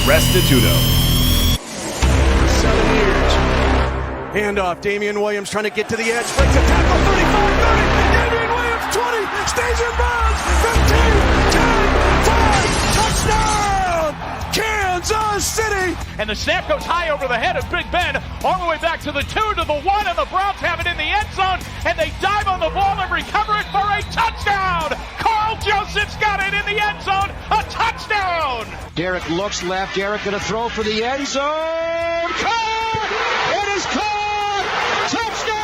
Restituto. For 7 years. Handoff, Damian Williams trying to get to the edge, breaks a tackle, 35, 30, Damian Williams, 20, stays in bounds, 15, 10, 5, touchdown, Kansas City. And the snap goes high over the head of Big Ben, all the way back to the 2, to the 1, and the Browns have it in the end zone, and they dive on the ball and recover it for a touchdown. Carl Joseph's got it in the end zone, a touchdown. Derek looks left, Derek gonna throw for the end zone, caught! It is caught! Touchdown!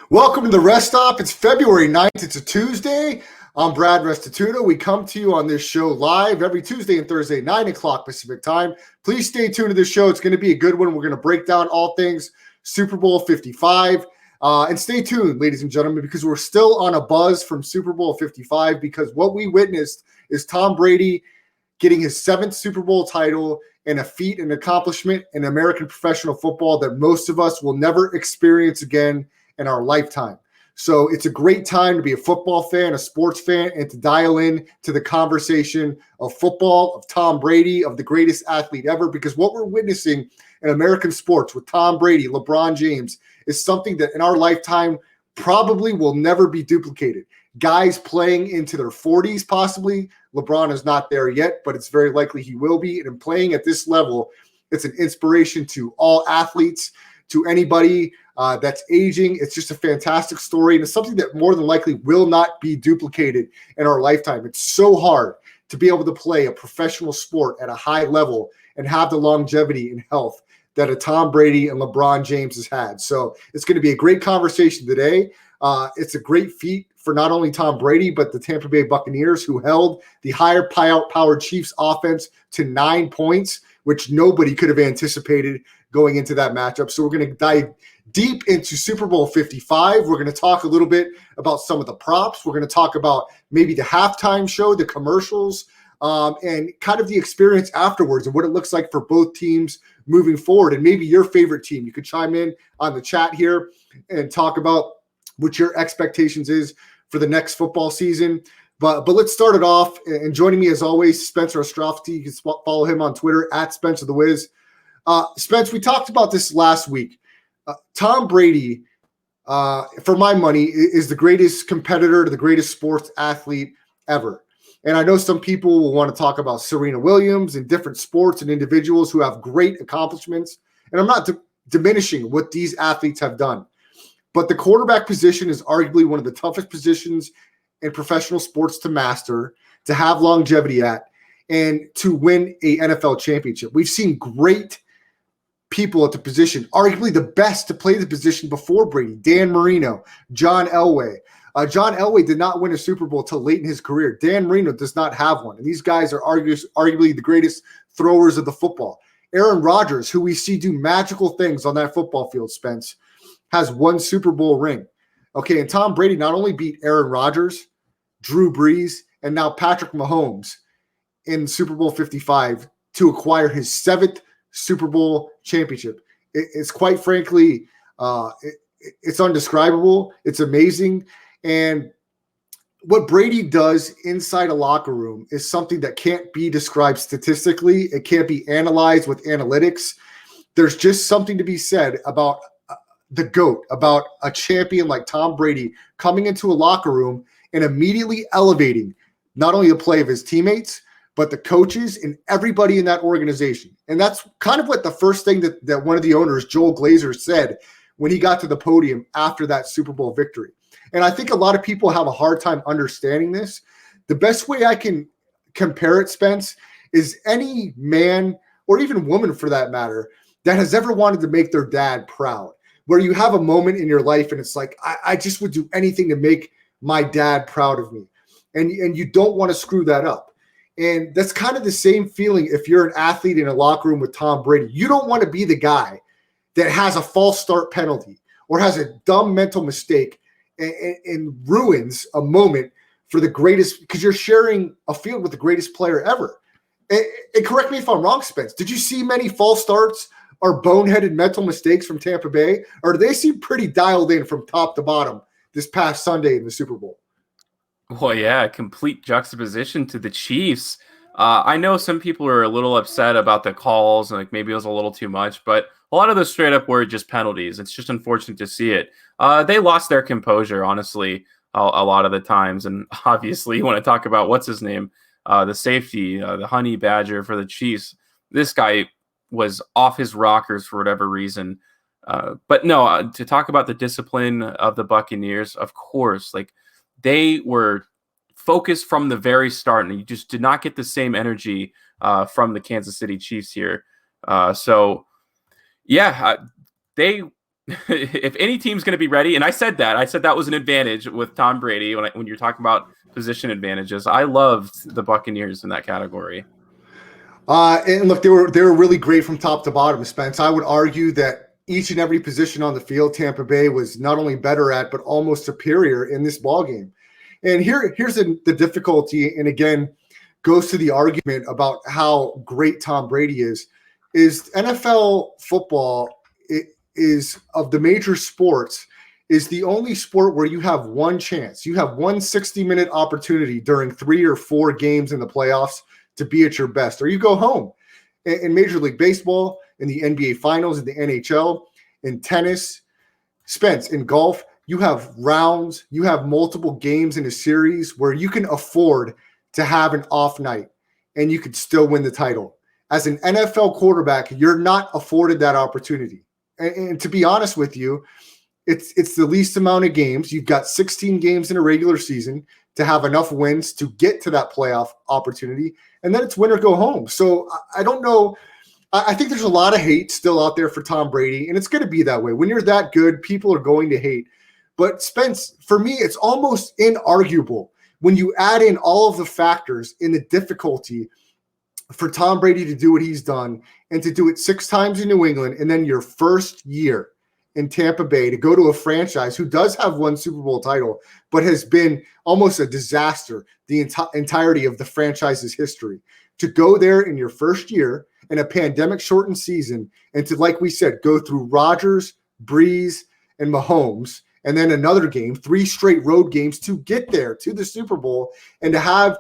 Welcome to the Rest Stop. It's February 9th. It's a Tuesday. I'm Brad Restituto. We come to you on this show live every Tuesday and Thursday, 9 o'clock Pacific time. Please stay tuned to this show. It's going to be a good one. We're going to break down all things Super Bowl 55. And stay tuned, ladies and gentlemen, because we're still on a buzz from Super Bowl 55, because what we witnessed is Tom Brady getting his 7th Super Bowl title and a feat and accomplishment in American professional football that most of us will never experience again in our lifetime. So it's a great time to be a football fan, a sports fan, and to dial in to the conversation of football, of Tom Brady, of the greatest athlete ever, because what we're witnessing in American sports with Tom Brady, LeBron James, is something that in our lifetime probably will never be duplicated. Guys playing into their 40s possibly. LeBron is not there yet, but it's very likely he will be. And playing at this level, it's an inspiration to all athletes, to anybody that's aging. It's just a fantastic story, and it's something that more than likely will not be duplicated in our lifetime. It's so hard to be able to play a professional sport at a high level and have the longevity and health that a Tom Brady and LeBron James has had. So it's going to be a great conversation today. It's a great feat for not only Tom Brady, but the Tampa Bay Buccaneers, who held the higher powered Chiefs offense to 9 points, which nobody could have anticipated going into that matchup. So we're going to dive deep into Super Bowl 55. We're going to talk a little bit about some of the props. We're going to talk about maybe the halftime show, the commercials, and kind of the experience afterwards and what it looks like for both teams moving forward, and maybe your favorite team. You could chime in on the chat here and talk about what your expectations is for the next football season. But let's start it off. And joining me as always, Spencer Ostrowski. You can follow him on Twitter at Spencer the Wiz. Spence, we talked about this last week. Tom Brady, for my money, is the greatest competitor, the greatest sports athlete ever. And I know some people will want to talk about Serena Williams and different sports and individuals who have great accomplishments. And I'm not diminishing what these athletes have done. But the quarterback position is arguably one of the toughest positions in professional sports to master, to have longevity at, and to win a NFL championship. We've seen great people at the position, arguably the best to play the position before Brady: Dan Marino, John Elway. John Elway did not win a Super Bowl till late in his career. Dan Marino does not have one. And these guys are arguably the greatest throwers of the football. Aaron Rodgers, who we see do magical things on that football field, Spence, has 1 Super Bowl ring. Okay, and Tom Brady not only beat Aaron Rodgers, Drew Brees, and now Patrick Mahomes in Super Bowl 55 to acquire his 7th Super Bowl championship. It's quite frankly, it's undescribable. It's amazing. And what Brady does inside a locker room is something that can't be described statistically. It can't be analyzed with analytics. There's just something to be said about the GOAT, about a champion like Tom Brady coming into a locker room and immediately elevating not only the play of his teammates, but the coaches and everybody in that organization. And that's kind of what the first thing that one of the owners, Joel Glazer, said when he got to the podium after that Super Bowl victory. And I think a lot of people have a hard time understanding this. The best way I can compare it, Spence, is any man, or even woman for that matter, that has ever wanted to make their dad proud, where you have a moment in your life and it's like, I just would do anything to make my dad proud of me. And you don't want to screw that up. And that's kind of the same feeling if you're an athlete in a locker room with Tom Brady. You don't want to be the guy that has a false start penalty or has a dumb mental mistake and ruins a moment for the greatest, because you're sharing a field with the greatest player ever. And correct me if I'm wrong, Spence, did you see many false starts or boneheaded mental mistakes from Tampa Bay? Or do they seem pretty dialed in from top to bottom this past Sunday in the Super Bowl. Well, yeah, complete juxtaposition to the Chiefs. I know some people are a little upset about the calls and like maybe it was a little too much, but a lot of those straight up were just penalties. It's just unfortunate to see it. They lost their composure, honestly, a lot of the times. And obviously, you want to talk about what's his name, the safety, the honey badger for the Chiefs. This guy was off his rockers for whatever reason. But no, to talk about the discipline of the Buccaneers, of course, like they were focused from the very start, and you just did not get the same energy from the Kansas City Chiefs here. So, yeah, they if any team's going to be ready, and I said that was an advantage with Tom Brady when you're talking about position advantages. I loved the Buccaneers in that category. And look, they were really great from top to bottom, Spence. I would argue that each and every position on the field, Tampa Bay was not only better at, but almost superior in this ballgame. And here's the difficulty, and again, goes to the argument about how great Tom Brady is NFL football is of the major sports is the only sport where you have one chance. You have one 60-minute opportunity during 3 or 4 games in the playoffs to be at your best, or you go home. In Major League Baseball, in the NBA Finals, in the NHL, in tennis, Spence, in golf, you have rounds, you have multiple games in a series where you can afford to have an off night and you could still win the title. As an NFL quarterback, you're not afforded that opportunity. And to be honest with you, it's the least amount of games. You've got 16 games in a regular season to have enough wins to get to that playoff opportunity. And then it's win or go home. So I don't know. I think there's a lot of hate still out there for Tom Brady, and it's going to be that way. When you're that good, people are going to hate. But Spence, for me, it's almost inarguable when you add in all of the factors in the difficulty for Tom Brady to do what he's done and to do it 6 times in New England, and then your first year in Tampa Bay to go to a franchise who does have one Super Bowl title, but has been almost a disaster the entirety of the franchise's history. To go there in your first year in a pandemic-shortened season and to, like we said, go through Rodgers, Breeze, and Mahomes, and then another game, 3 straight road games to get there to the Super Bowl and to have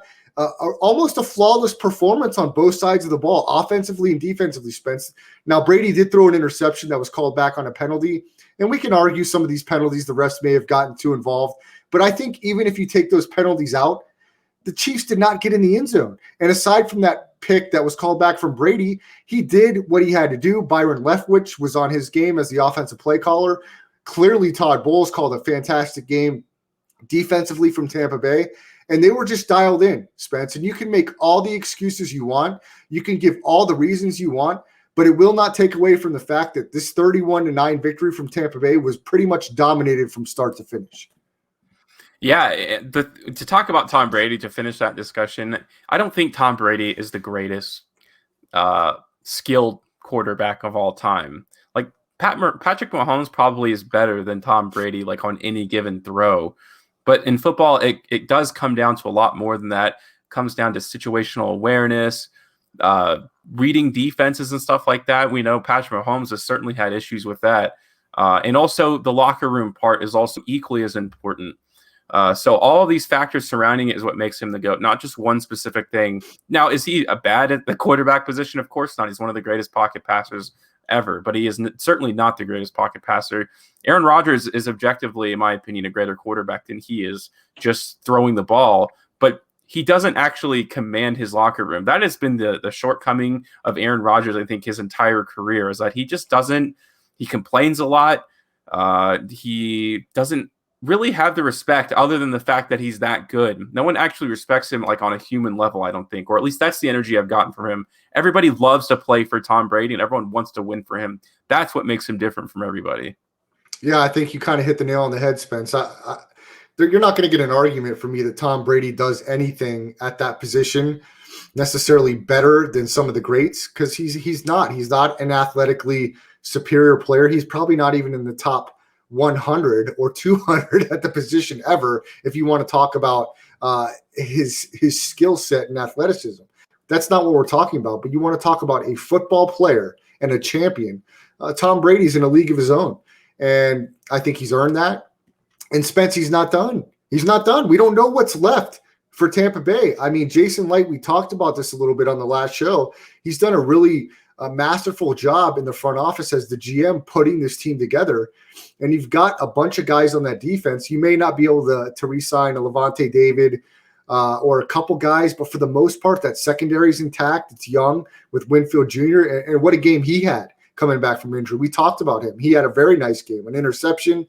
almost a flawless performance on both sides of the ball, offensively and defensively, Spence. Now, Brady did throw an interception that was called back on a penalty, and we can argue some of these penalties the refs may have gotten too involved. But I think even if you take those penalties out, the Chiefs did not get in the end zone. And aside from that pick that was called back from Brady, he did what he had to do. Byron Leftwich was on his game as the offensive play caller. Clearly, Todd Bowles called a fantastic game defensively from Tampa Bay. And they were just dialed in, Spence. And you can make all the excuses you want. You can give all the reasons you want. But it will not take away from the fact that this 31-9 victory from Tampa Bay was pretty much dominated from start to finish. Yeah, to talk about Tom Brady, to finish that discussion, I don't think Tom Brady is the greatest skilled quarterback of all time. Like Patrick Mahomes probably is better than Tom Brady, like on any given throw. But in football, it does come down to a lot more than that. It comes down to situational awareness, reading defenses and stuff like that. We know Patrick Mahomes has certainly had issues with that. And also the locker room part is also equally as important. So all of these factors surrounding it is what makes him the GOAT, not just one specific thing. Now, is he bad at the quarterback position? Of course not. He's one of the greatest pocket passers ever, but he is certainly not the greatest pocket passer. Aaron Rodgers is objectively, in my opinion, a greater quarterback than he is just throwing the ball, but he doesn't actually command his locker room. That has been the shortcoming of Aaron Rodgers, I think, his entire career, is that he just doesn't, he complains a lot. He doesn't really have the respect other than the fact that he's that good. No one actually respects him like on a human level, I don't think, or at least that's the energy I've gotten from him. Everybody loves to play for Tom Brady and everyone wants to win for him. That's what makes him different from everybody. Yeah, I think you kind of hit the nail on the head, Spence. You're not going to get an argument from me that Tom Brady does anything at that position necessarily better than some of the greats, because he's not an athletically superior player. He's probably not even in the top 100 or 200 at the position ever, if you want to talk about his skill set and athleticism. That's not what we're talking about, but you want to talk about a football player and a champion. Tom Brady's in a league of his own, and I think he's earned that. And Spence, he's not done. He's not done. We don't know what's left for Tampa Bay. I mean, Jason Light, we talked about this a little bit on the last show. He's done a really masterful job in the front office as the GM putting this team together. And you've got a bunch of guys on that defense. You may not be able to re-sign a Levante David or a couple guys, but for the most part, that secondary is intact. It's young with Winfield Jr. And what a game he had coming back from injury. We talked about him. He had a very nice game, an interception,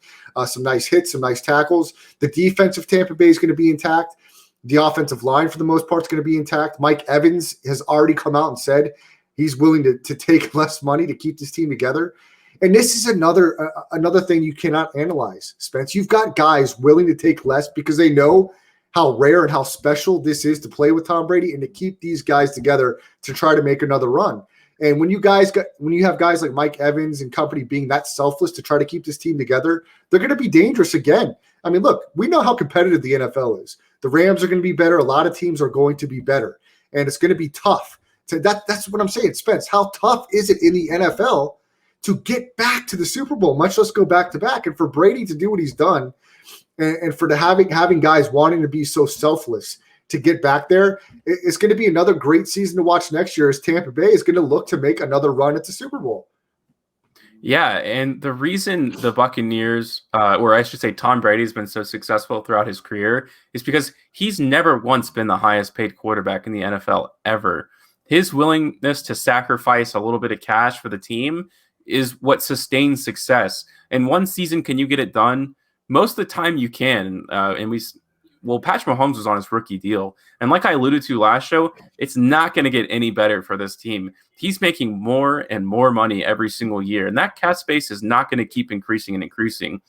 some nice hits, some nice tackles. The defense of Tampa Bay is going to be intact. The offensive line, for the most part, is going to be intact. Mike Evans has already come out and said he's willing to take less money to keep this team together. And this is another thing you cannot analyze, Spence. You've got guys willing to take less because they know how rare and how special this is to play with Tom Brady and to keep these guys together to try to make another run. And when you have guys like Mike Evans and company being that selfless to try to keep this team together, they're going to be dangerous again. I mean, look, we know how competitive the NFL is. The Rams are going to be better. A lot of teams are going to be better, and it's going to be tough. That's what I'm saying, Spence. How tough is it in the NFL to get back to the Super Bowl, much less go back to back? And for Brady to do what he's done, and for having guys wanting to be so selfless to get back there, it's going to be another great season to watch next year as Tampa Bay is going to look to make another run at the Super Bowl. Yeah, and the reason the Buccaneers, or I should say Tom Brady, has been so successful throughout his career is because he's never once been the highest paid quarterback in the NFL ever. His willingness to sacrifice a little bit of cash for the team is what sustains success. In one season, can you get it done? Most of the time you can. Patrick Mahomes was on his rookie deal. And like I alluded to last show, it's not going to get any better for this team. He's making more and more money every single year. And that cap space is not going to keep increasing and increasing.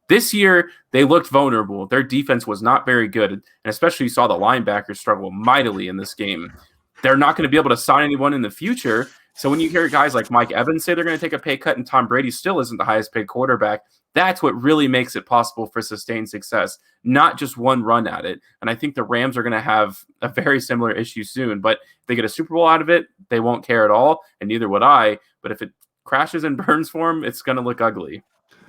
This year, they looked vulnerable. Their defense was not very good. And especially you saw the linebackers struggle mightily in this game. They're not going to be able to sign anyone in the future. So when you hear guys like Mike Evans say they're going to take a pay cut and Tom Brady still isn't the highest paid quarterback, that's what really makes it possible for sustained success, not just one run at it. And I think the Rams are going to have a very similar issue soon. But if they get a Super Bowl out of it, they won't care at all, and neither would I. But if it crashes and burns for them, it's going to look ugly.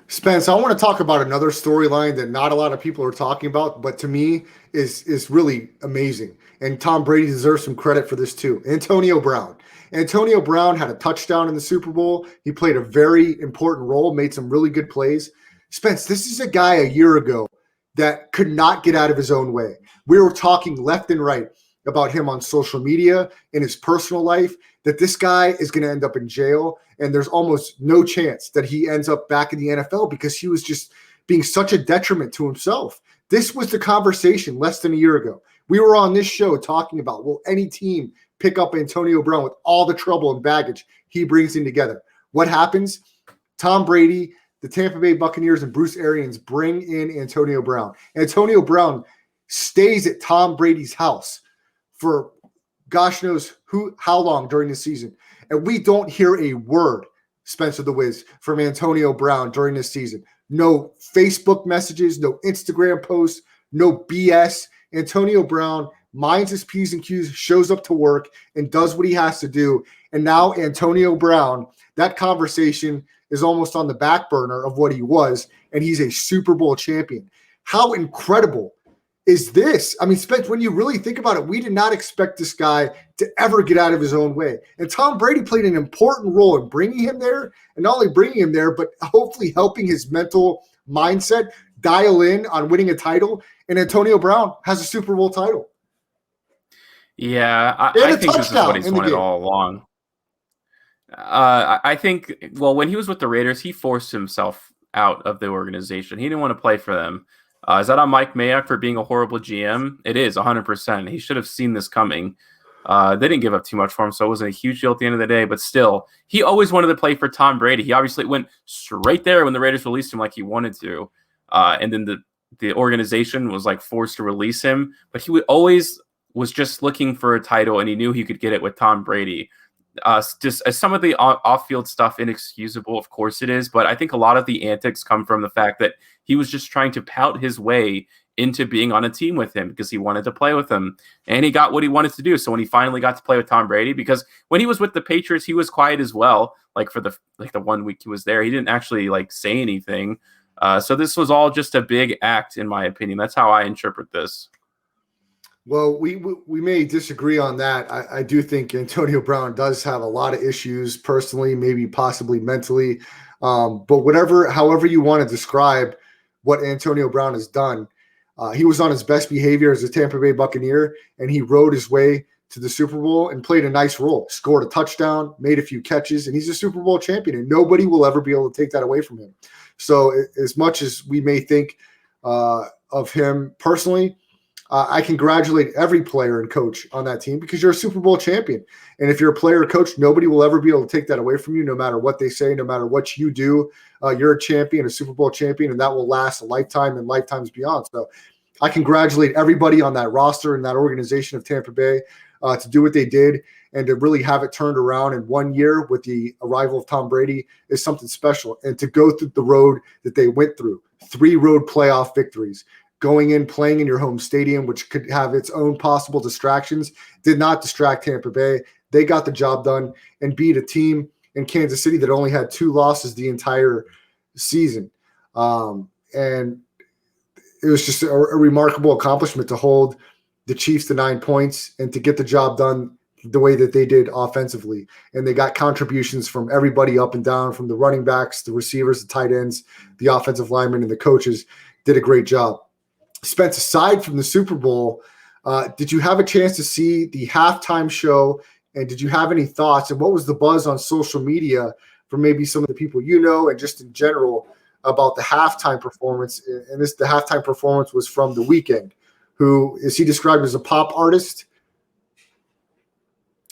Spence, I want to talk about another storyline that not a lot of people are talking about, but to me is really amazing. And Tom Brady deserves some credit for this too. Antonio Brown. Antonio Brown had a touchdown in the Super Bowl. He played a very important role, made some really good plays. Spence, this is a guy a year ago that could not get out of his own way. We were talking left and right about him on social media, in his personal life, that this guy is going to end up in jail, and there's almost no chance that he ends up back in the NFL because he was just being such a detriment to himself. This was the conversation less than a year ago. We were on this show talking about, will any team pick up Antonio Brown with all the trouble and baggage he brings in together? What happens? Tom Brady, the Tampa Bay Buccaneers, and Bruce Arians bring in Antonio Brown. Antonio Brown stays at Tom Brady's house for gosh knows how long during the season. And we don't hear a word, Spencer the Wiz, from Antonio Brown during this season. No Facebook messages, no Instagram posts, no BS. Antonio Brown minds his P's and Q's, shows up to work, and does what he has to do. And now Antonio Brown, that conversation is almost on the back burner of what he was, and he's a Super Bowl champion. How incredible is this? I mean, Spence, when you really think about it, we did not expect this guy to ever get out of his own way. And Tom Brady played an important role in bringing him there, and not only bringing him there, but hopefully helping his mental mindset dial in on winning a title. And Antonio Brown has a Super Bowl title. Yeah, I think this is what he's wanted all along. I think, well, when he was with the Raiders, he forced himself out of the organization. He didn't want to play for them. Is that on Mike Mayock for being a horrible GM? It is, 100%. He should have seen this coming. They didn't give up too much for him, so it wasn't a huge deal at the end of the day. But still, he always wanted to play for Tom Brady. He obviously went straight there when the Raiders released him like he wanted to. And then the organization was like forced to release him. But he always was just looking for a title, and he knew he could get it with Tom Brady. Just as some of the off-field stuff inexcusable, of course it is, but I think a lot of the antics come from the fact that he was just trying to pout his way into being on a team with him because he wanted to play with him, and he got what he wanted to do. So when he finally got to play with Tom Brady, because when he was with the Patriots, he was quiet as well. Like for the 1 week he was there, he didn't actually like say anything. So this was all just a big act, in my opinion. That's how I interpret this. Well, we may disagree on that. I do think Antonio Brown does have a lot of issues personally, maybe possibly mentally. But however you want to describe what Antonio Brown has done, he was on his best behavior as a Tampa Bay Buccaneer, and he rode his way to the Super Bowl and played a nice role, scored a touchdown, made a few catches, and he's a Super Bowl champion, and nobody will ever be able to take that away from him. So as much as we may think of him personally, I congratulate every player and coach on that team because you're a Super Bowl champion. And if you're a player or coach, nobody will ever be able to take that away from you, no matter what they say, no matter what you do. You're a champion, a Super Bowl champion, and that will last a lifetime and lifetimes beyond. So I congratulate everybody on that roster and that organization of Tampa Bay to do what they did and to really have it turned around in 1 year with the arrival of Tom Brady is something special. And to go through the road that they went through, 3 road playoff victories, going in, playing in your home stadium, which could have its own possible distractions, did not distract Tampa Bay. They got the job done and beat a team in Kansas City that only had 2 losses the entire season. And it was just a remarkable accomplishment to hold the Chiefs to 9 points and to get the job done the way that they did offensively. And they got contributions from everybody up and down, from the running backs, the receivers, the tight ends, the offensive linemen, and the coaches did a great job. Spence, aside from the Super Bowl, did you have a chance to see the halftime show, and did you have any thoughts, and what was the buzz on social media from maybe some of the people you know and just in general about the halftime performance? And the halftime performance was from The Weeknd, who is he described as a pop artist?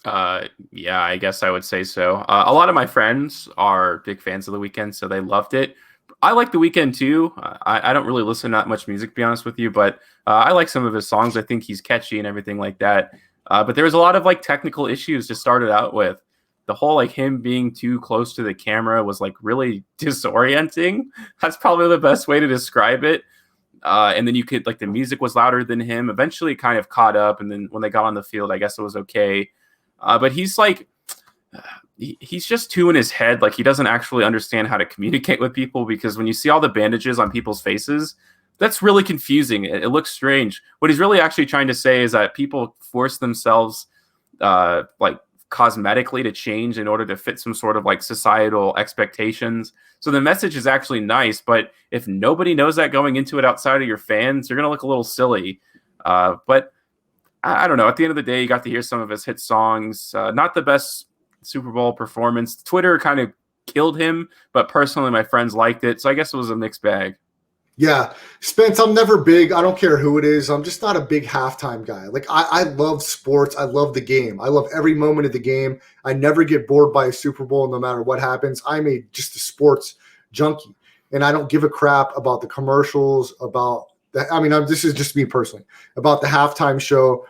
Yeah, I guess I would say so. A lot of my friends are big fans of The Weeknd, so they loved it. I like The Weeknd too. I don't really listen to that much music, to be honest with you, but I like some of his songs. I think he's catchy and everything like that. But there was a lot of like technical issues to start it out with. The whole like him being too close to the camera was like really disorienting. That's probably the best way to describe it. And then you could like the music was louder than him. Eventually it kind of caught up. And then when they got on the field, I guess it was okay. But he's like, he's just too in his head. Like he doesn't actually understand how to communicate with people, because when you see all the bandages on people's faces, that's really confusing. It looks strange. What he's really actually trying to say is that people force themselves like cosmetically to change in order to fit some sort of like societal expectations. So the message is actually nice, but if nobody knows that going into it outside of your fans, you're going to look a little silly. But I don't know. At the end of the day, you got to hear some of his hit songs. Not the best Super Bowl performance. Twitter kind of killed him, but personally, my friends liked it. So I guess it was a mixed bag. Yeah. Spence, I'm never big. I don't care who it is. I'm just not a big halftime guy. Like I love sports. I love the game. I love every moment of the game. I never get bored by a Super Bowl no matter what happens. I'm just a sports junkie, and I don't give a crap about the commercials, about that. I mean, this is just me personally, about the halftime show.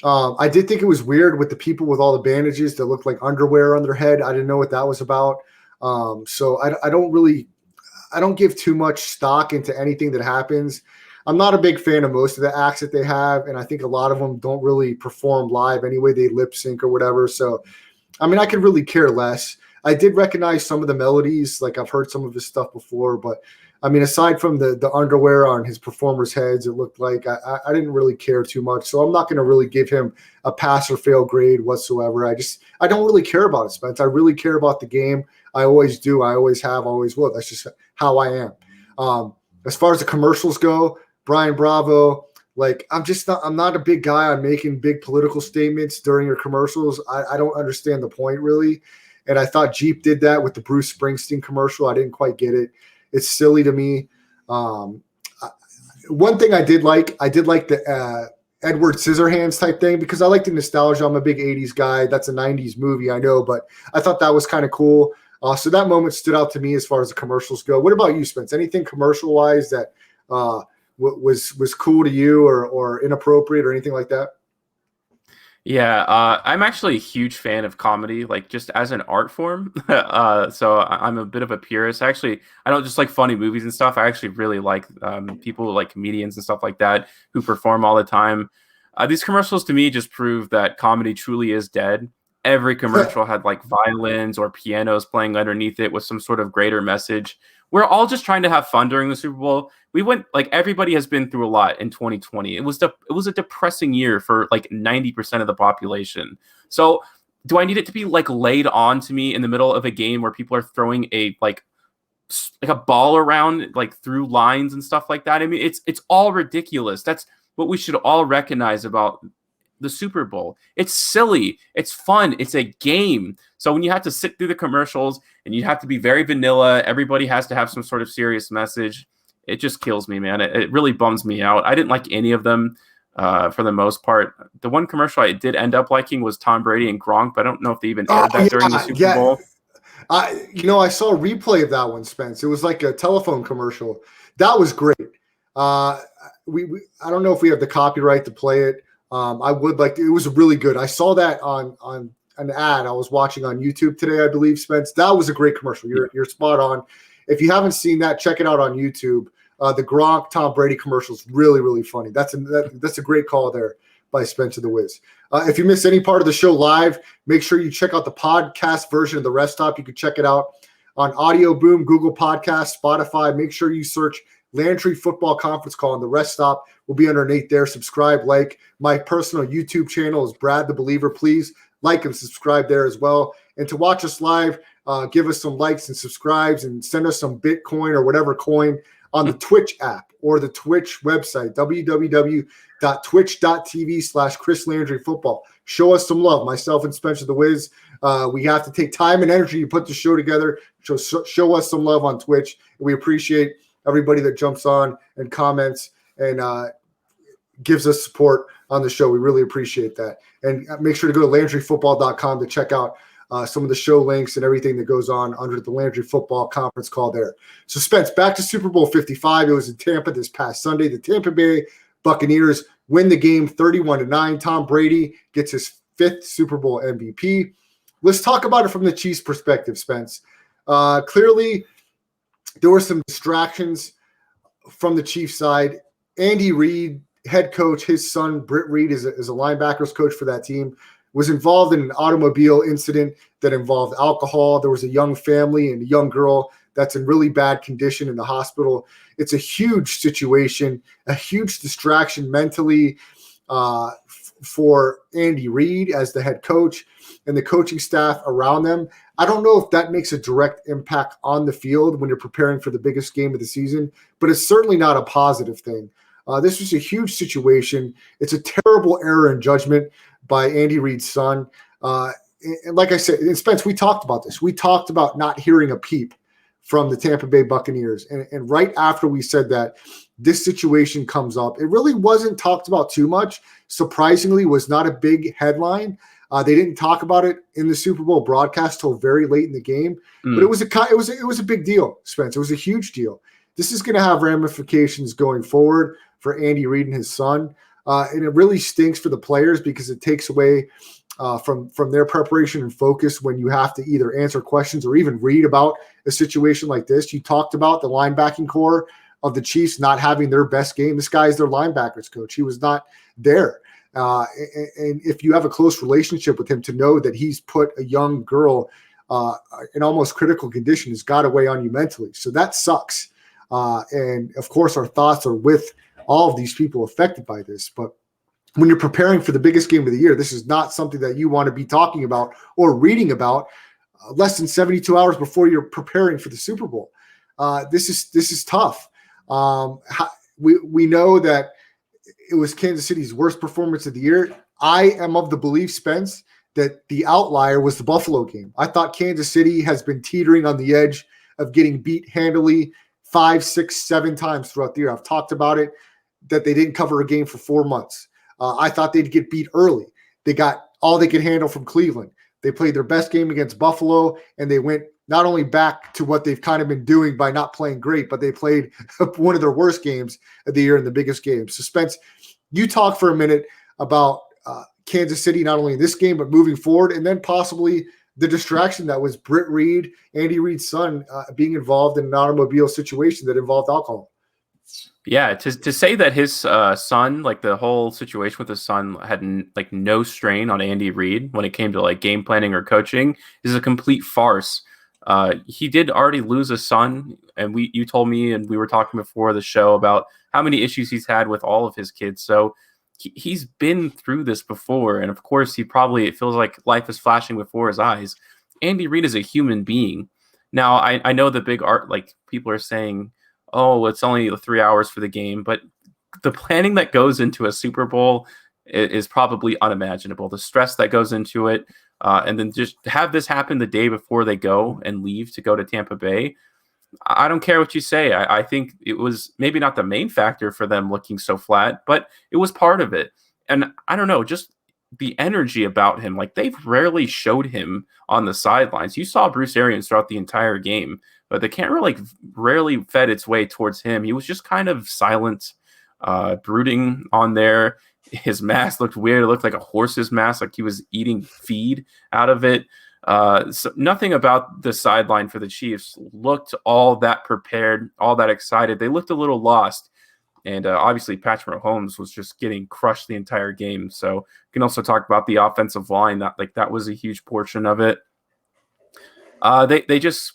I did think it was weird with the people with all the bandages that looked like underwear on their head. I didn't know what that was about. So I don't give too much stock into anything that happens. I'm not a big fan of most of the acts that they have, and I think a lot of them don't really perform live anyway. They lip sync or whatever. So, I mean, I could really care less. I did recognize some of the melodies. Like I've heard some of his stuff before, but I mean, aside from the underwear on his performers' heads, it looked like I didn't really care too much. So I'm not going to really give him a pass or fail grade whatsoever. I don't really care about it, Spence. I really care about the game. I always do. I always have, always will. That's just how I am. As far as the commercials go, Brian Bravo, like I'm not a big guy on making big political statements during your commercials. I don't understand the point really. And I thought Jeep did that with the Bruce Springsteen commercial. I didn't quite get it. It's silly to me. One thing I did like the Edward Scissorhands type thing, because I like the nostalgia. I'm a big 80s guy. That's a 90s movie, I know, but I thought that was kind of cool. So that moment stood out to me as far as the commercials go. What about you, Spence? Anything commercial-wise that was cool to you or inappropriate or anything like that? Yeah, I'm actually a huge fan of comedy, like just as an art form. So I'm a bit of a purist. I don't just like funny movies and stuff. I actually really like people like comedians and stuff like that who perform all the time. These commercials to me just prove that comedy truly is dead. Every commercial had like violins or pianos playing underneath it with some sort of greater message, we're all just trying to have fun during the Super Bowl. We went like everybody has been through a lot in 2020. It was a depressing year for like 90% of the population. So do I need it to be like laid on to me in the middle of a game where people are throwing a like a ball around like through lines and stuff like that? I mean, it's all ridiculous. That's what we should all recognize about the Super Bowl. It's silly. It's fun. It's a game. So when you have to sit through the commercials and you have to be very vanilla, everybody has to have some sort of serious message. It just kills me, man. It really bums me out. I didn't like any of them for the most part. The one commercial I did end up liking was Tom Brady and Gronk, but I don't know if they even aired that during the Super Bowl. I saw a replay of that one, Spence. It was like a telephone commercial. That was great. I don't know if we have the copyright to play it. I would like to. It was really good. I saw that on an ad I was watching on YouTube today, I believe, Spence. That was a great commercial. You're spot on. If you haven't seen that, check it out on YouTube. The Gronk Tom Brady commercial is really, really funny. That's a great call there by Spencer the Wiz. If you miss any part of the show live, make sure you check out the podcast version of the Rest Stop. You can check it out on Audio Boom, Google Podcasts, Spotify. Make sure you search Landry Football Conference Call, and the Rest Stop will be underneath there. Subscribe, like. My personal YouTube channel is Brad the Believer. Please like and subscribe there as well. And to watch us live, give us some likes and subscribes and send us some Bitcoin or whatever coin on the Twitch app or the Twitch website, www.twitch.tv/Chris Landry Football. Show us some love, myself and Spencer the Wiz. We have to take time and energy to put the show together. Show us some love on Twitch. And we appreciate everybody that jumps on and comments and gives us support on the show. We really appreciate that. And make sure to go to LandryFootball.com to check out some of the show links and everything that goes on under the Landry Football Conference Call there. So, Spence, back to Super Bowl 55. It was in Tampa this past Sunday. The Tampa Bay Buccaneers win the game 31-9. Tom Brady gets his 5th Super Bowl MVP. Let's talk about it from the Chiefs' perspective, Spence. Clearly, there were some distractions from the Chiefs' side. Andy Reid, head coach, his son, Britt Reid, is a linebackers coach for that team, was involved in an automobile incident that involved alcohol. There was a young family and a young girl that's in really bad condition in the hospital. It's a huge situation, a huge distraction mentally for Andy Reid as the head coach and the coaching staff around them. I don't know if that makes a direct impact on the field when you're preparing for the biggest game of the season, but it's certainly not a positive thing. This was a huge situation. It's a terrible error in judgment by Andy Reid's son. And like I said, and Spence, we talked about this. We talked about not hearing a peep from the Tampa Bay Buccaneers. And right after we said that, this situation comes up. It really wasn't talked about too much. Surprisingly, was not a big headline. They didn't talk about it in the Super Bowl broadcast till very late in the game. But it was a big deal, Spence. It was a huge deal. This is going to have ramifications going forward for Andy Reid and his son. And it really stinks for the players because it takes away from their preparation and focus when you have to either answer questions or even read about a situation like this. You talked about the linebacking core of the Chiefs not having their best game. This guy is their linebackers coach. He was not there. And if you have a close relationship with him, to know that he's put a young girl in almost critical condition has got to weigh on you mentally. So that sucks. And of course, our thoughts are with all of these people affected by this. But when you're preparing for the biggest game of the year, this is not something that you want to be talking about or reading about less than 72 hours before you're preparing for the Super Bowl. This is tough. We know that it was Kansas City's worst performance of the year. I am of the belief, Spence, that the outlier was the Buffalo game. I thought Kansas City has been teetering on the edge of getting beat handily 5, 6, 7 times throughout the year. I've talked about it, that they didn't cover a game for 4 months. I thought they'd get beat early. They got all they could handle from Cleveland. They played their best game against Buffalo, and they went not only back to what they've kind of been doing by not playing great, but they played one of their worst games of the year in the biggest game. So, Spence, you talk for a minute about Kansas City, not only in this game, but moving forward, and then possibly the distraction that was Britt Reid, Andy Reid's son, being involved in an automobile situation that involved alcohol. Yeah, to say that his son, like the whole situation with his son, had no strain on Andy Reid when it came to like game planning or coaching is a complete farce. He did already lose a son, and you told me, and we were talking before the show about how many issues he's had with all of his kids. So he's been through this before, and of course, it feels like life is flashing before his eyes. Andy Reid is a human being. Now, I know the big art, like people are saying, oh, it's only 3 hours for the game, but the planning that goes into a Super Bowl is probably unimaginable. The stress that goes into it, and then just have this happen the day before they go and leave to go to Tampa Bay. I don't care what you say. I think it was maybe not the main factor for them looking so flat, but it was part of it. And I don't know, just the energy about him. Like, they've rarely showed him on the sidelines. You saw Bruce Arians throughout the entire game, but the camera rarely fed its way towards him. He was just kind of silent, brooding on there. His mask looked weird. It looked like a horse's mask, like he was eating feed out of it. So nothing about the sideline for the Chiefs looked all that prepared, all that excited. They looked a little lost. And obviously, Patrick Mahomes was just getting crushed the entire game. So you can also talk about the offensive line. That was a huge portion of it. They just,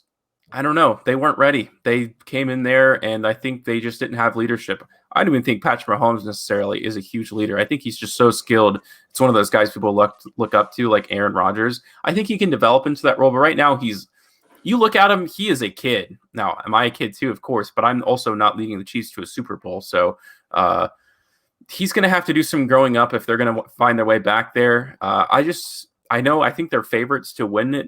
I don't know. They weren't ready. They came in there, and I think they just didn't have leadership. I don't even think Patrick Mahomes necessarily is a huge leader. I think he's just so skilled. It's one of those guys people look up to, like Aaron Rodgers. I think he can develop into that role, but right now you look at him, he is a kid. Now, am I a kid too? Of course, but I'm also not leading the Chiefs to a Super Bowl. So he's going to have to do some growing up if they're going to find their way back there. I think they're favorites to win it.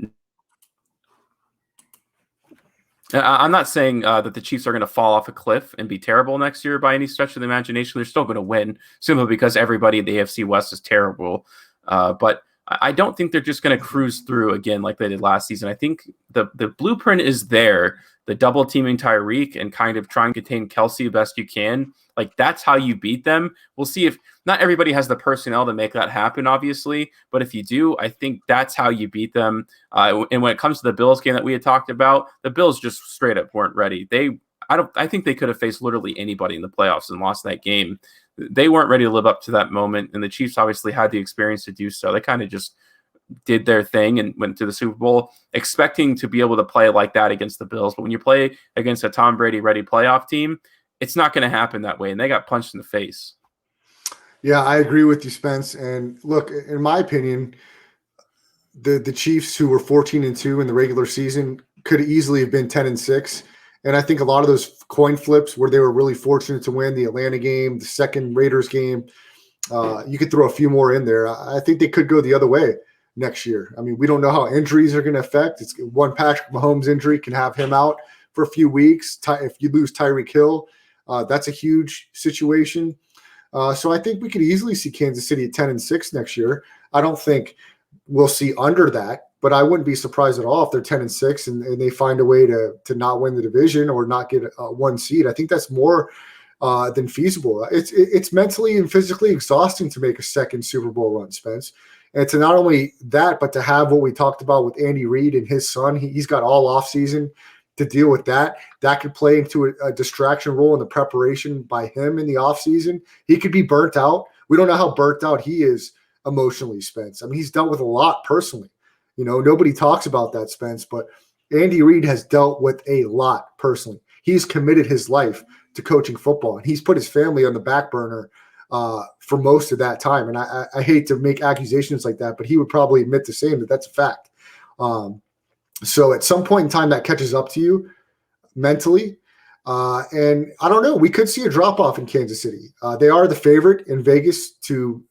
I'm not saying that the Chiefs are going to fall off a cliff and be terrible next year by any stretch of the imagination. They're still going to win simply because everybody in the AFC West is terrible. But I don't think they're just going to cruise through again like they did last season. I think the blueprint is there. The double teaming Tyreek and kind of trying to contain Kelsey the best you can. Like, that's how you beat them. We'll see if not everybody has the personnel to make that happen, obviously. But if you do, I think that's how you beat them. And when it comes to the Bills game that we had talked about, the Bills just straight up weren't ready. I think they could have faced literally anybody in the playoffs and lost that game. They weren't ready to live up to that moment. And the Chiefs obviously had the experience to do so. They kind of just did their thing and went to the Super Bowl expecting to be able to play like that against the Bills. But when you play against a Tom Brady ready playoff team, it's not going to happen that way. And they got punched in the face. Yeah, I agree with you, Spence. And look, in my opinion, the Chiefs, who were 14-2 in the regular season, could easily have been 10-6. And I think a lot of those coin flips where they were really fortunate to win the Atlanta game, the second Raiders game, you could throw a few more in there. I think they could go the other way next year. I mean, we don't know how injuries are going to affect. It's one Patrick Mahomes injury can have him out for a few weeks. If you lose Tyreek Hill, that's a huge situation. So I think we could easily see Kansas City at 10-6 next year. I don't think we'll see under that, but I wouldn't be surprised at all if they're 10-6 and they find a way to not win the division or not get one seed. I think that's more than feasible. It's mentally and physically exhausting to make a second Super Bowl run, Spence. And to not only that, but to have what we talked about with Andy Reid and his son, he's got all offseason to deal with that. That could play into a distraction role in the preparation by him in the offseason. He could be burnt out. We don't know how burnt out he is emotionally, Spence. I mean, he's dealt with a lot personally. You know, nobody talks about that, Spence, but Andy Reid has dealt with a lot personally. He's committed his life to coaching football, and he's put his family on the back burner for most of that time. And I hate to make accusations like that, but he would probably admit the same, that that's a fact. So at some point in time, that catches up to you mentally. And I don't know, we could see a drop-off in Kansas City. They are the favorite in Vegas to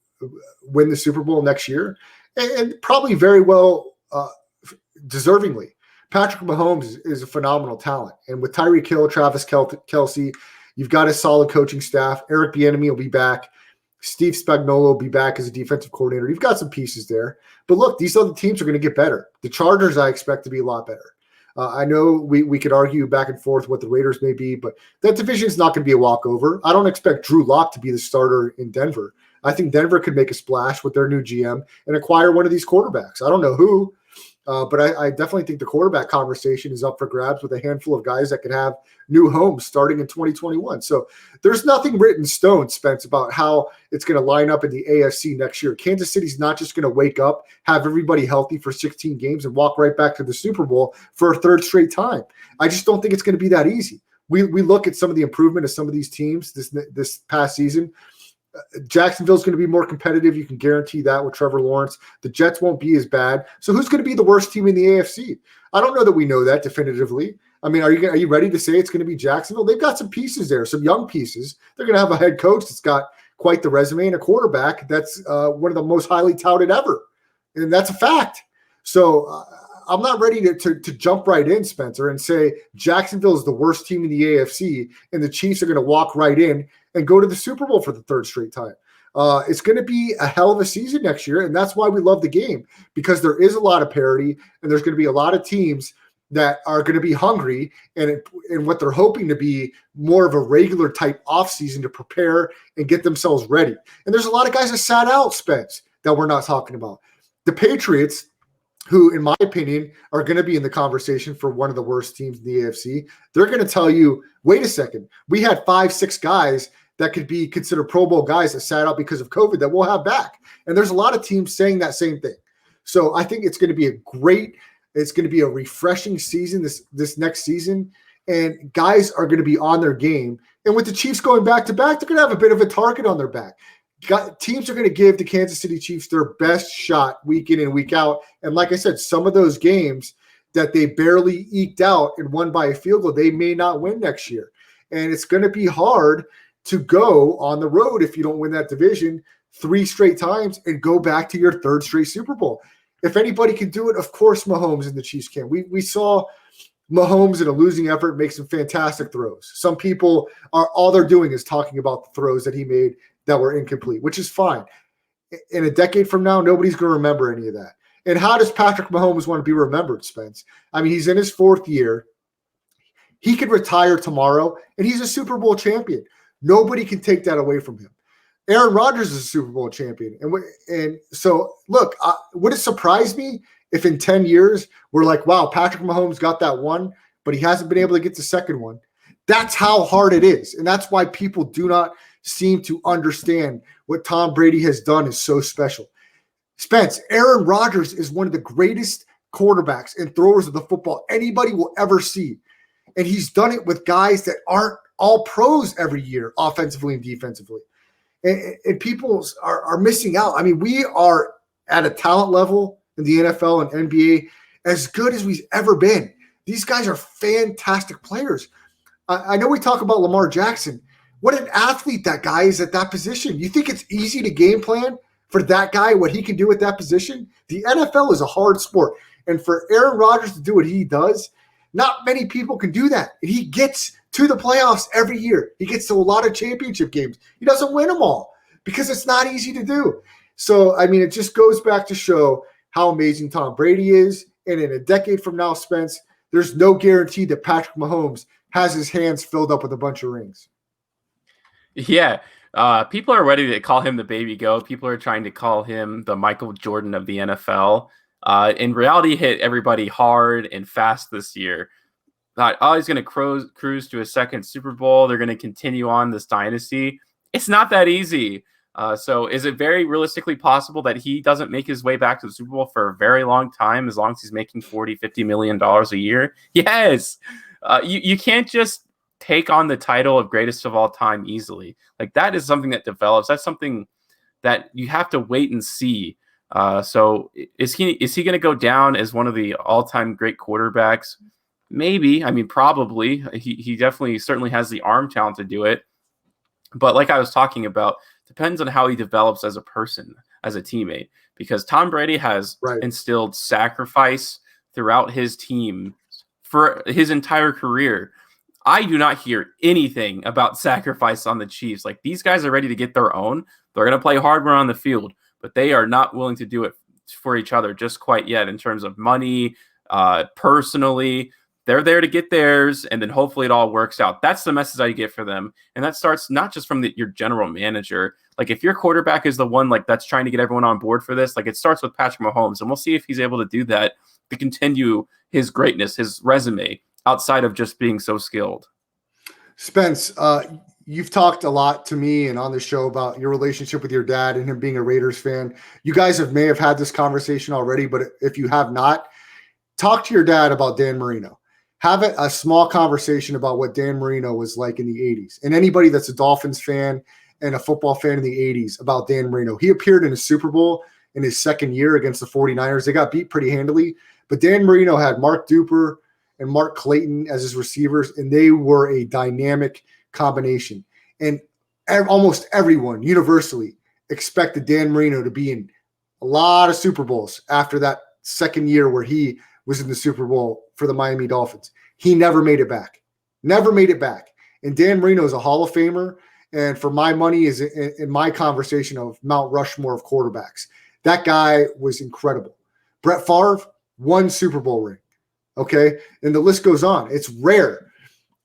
win the Super Bowl next year, and probably very well deservingly. Patrick Mahomes is a phenomenal talent. And with Tyreek Hill, Travis Kelce, you've got a solid coaching staff. Eric Bieniemy will be back. Steve Spagnuolo will be back as a defensive coordinator. You've got some pieces there. But look, these other teams are going to get better. The Chargers, I expect to be a lot better. I know we could argue back and forth what the Raiders may be, but that division is not going to be a walkover. I don't expect Drew Lock to be the starter in Denver. I think Denver could make a splash with their new GM and acquire one of these quarterbacks. I don't know who. But I definitely think the quarterback conversation is up for grabs with a handful of guys that could have new homes starting in 2021. So there's nothing written in stone, Spence, about how it's going to line up in the AFC next year. Kansas City's not just going to wake up, have everybody healthy for 16 games, and walk right back to the Super Bowl for a third straight time. I just don't think it's going to be that easy. We look at some of the improvement of some of these teams this past season. Jacksonville's going to be more competitive. You can guarantee that with Trevor Lawrence. The Jets won't be as bad. So who's going to be the worst team in the AFC? I don't know that we know that definitively. I mean, are you ready to say it's going to be Jacksonville? They've got some pieces there, some young pieces. They're going to have a head coach that's got quite the resume and a quarterback that's one of the most highly touted ever. And that's a fact. So I'm not ready to jump right in, Spencer, and say Jacksonville is the worst team in the AFC and the Chiefs are going to walk right in and go to the Super Bowl for the third straight time. It's going to be a hell of a season next year, and that's why we love the game, because there is a lot of parity, and there's going to be a lot of teams that are going to be hungry and what they're hoping to be more of a regular type offseason to prepare and get themselves ready. And there's a lot of guys that sat out, Spence, that we're not talking about. The Patriots, who, in my opinion, are going to be in the conversation for one of the worst teams in the AFC, they're going to tell you, wait a second, we had 5-6 guys that could be considered Pro Bowl guys that sat out because of COVID that we'll have back. And there's a lot of teams saying that same thing. So I think it's going to be it's going to be a refreshing season this next season, and guys are going to be on their game. And with the Chiefs going back-to-back, they're going to have a bit of a target on their back. Teams are going to give the Kansas City Chiefs their best shot week in and week out. And like I said, some of those games that they barely eked out and won by a field goal, they may not win next year. And it's going to be hard to go on the road if you don't win that division 3 straight times and go back to your third straight Super Bowl. If anybody can do it, of course Mahomes and the Chiefs can. We saw Mahomes in a losing effort make some fantastic throws. Some people all they're doing is talking about the throws that he made that were incomplete, which is fine. In a decade from now, nobody's going to remember any of that. And how does Patrick Mahomes want to be remembered, Spence? I mean, he's in his 4th year. He could retire tomorrow, and he's a Super Bowl champion. Nobody can take that away from him. Aaron Rodgers is a Super Bowl champion. And so, look, would it surprise me if in 10 years we're like, wow, Patrick Mahomes got that one, but he hasn't been able to get the second one? That's how hard it is. And that's why people do not seem to understand what Tom Brady has done is so special. Spence, Aaron Rodgers is one of the greatest quarterbacks and throwers of the football anybody will ever see. And he's done it with guys that aren't all pros every year, offensively and defensively. And people are missing out. I mean, we are at a talent level in the NFL and NBA as good as we've ever been. These guys are fantastic players. I know we talk about Lamar Jackson. What an athlete that guy is at that position. You think it's easy to game plan for that guy, what he can do at that position? The NFL is a hard sport. And for Aaron Rodgers to do what he does, not many people can do that. He gets to the playoffs every year. He gets to a lot of championship games. He doesn't win them all because it's not easy to do. So, I mean, it just goes back to show how amazing Tom Brady is. And in a decade from now, Spence, there's no guarantee that Patrick Mahomes has his hands filled up with a bunch of rings. Yeah. People are ready to call him the baby goat. People are trying to call him the Michael Jordan of the NFL. In reality, hit everybody hard and fast this year. He's going to cruise to a second Super Bowl. They're going to continue on this dynasty. It's not that easy. So is it very realistically possible that he doesn't make his way back to the Super Bowl for a very long time, as long as he's making $40-50 million a year? Yes. You can't just take on the title of greatest of all time easily. Like, that is something that develops. That's something that you have to wait and see. So is he going to go down as one of the all-time great quarterbacks? Maybe. I mean, probably. He definitely certainly has the arm talent to do it. But like I was talking about, depends on how he develops as a person, as a teammate. Because Tom Brady has instilled sacrifice throughout his team for his entire career. I do not hear anything about sacrifice on the Chiefs. Like, these guys are ready to get their own. They're going to play hard when on the field, but they are not willing to do it for each other just quite yet in terms of money, personally. They're there to get theirs, and then hopefully it all works out. That's the message I get for them. And that starts not just from your general manager. Like, if your quarterback is the one, like, that's trying to get everyone on board for this, like, it starts with Patrick Mahomes, and we'll see if he's able to do that to continue his greatness, his resume, outside of just being so skilled. Spence, you've talked a lot to me and on the show about your relationship with your dad and him being a Raiders fan. You guys may have had this conversation already, but if you have not, talk to your dad about Dan Marino. Have a small conversation about what Dan Marino was like in the 80s. And anybody that's a Dolphins fan and a football fan in the 80s about Dan Marino. He appeared in a Super Bowl in his second year against the 49ers. They got beat pretty handily. But Dan Marino had Mark Duper and Mark Clayton as his receivers, and they were a dynamic combination. And almost everyone universally expected Dan Marino to be in a lot of Super Bowls after that second year where he was in the Super Bowl for the Miami Dolphins. He never made it back. Never made it back. And Dan Marino is a Hall of Famer, and for my money is in my conversation of Mount Rushmore of quarterbacks. That guy was incredible. Brett Favre, 1 Super Bowl ring. Okay? And the list goes on. It's rare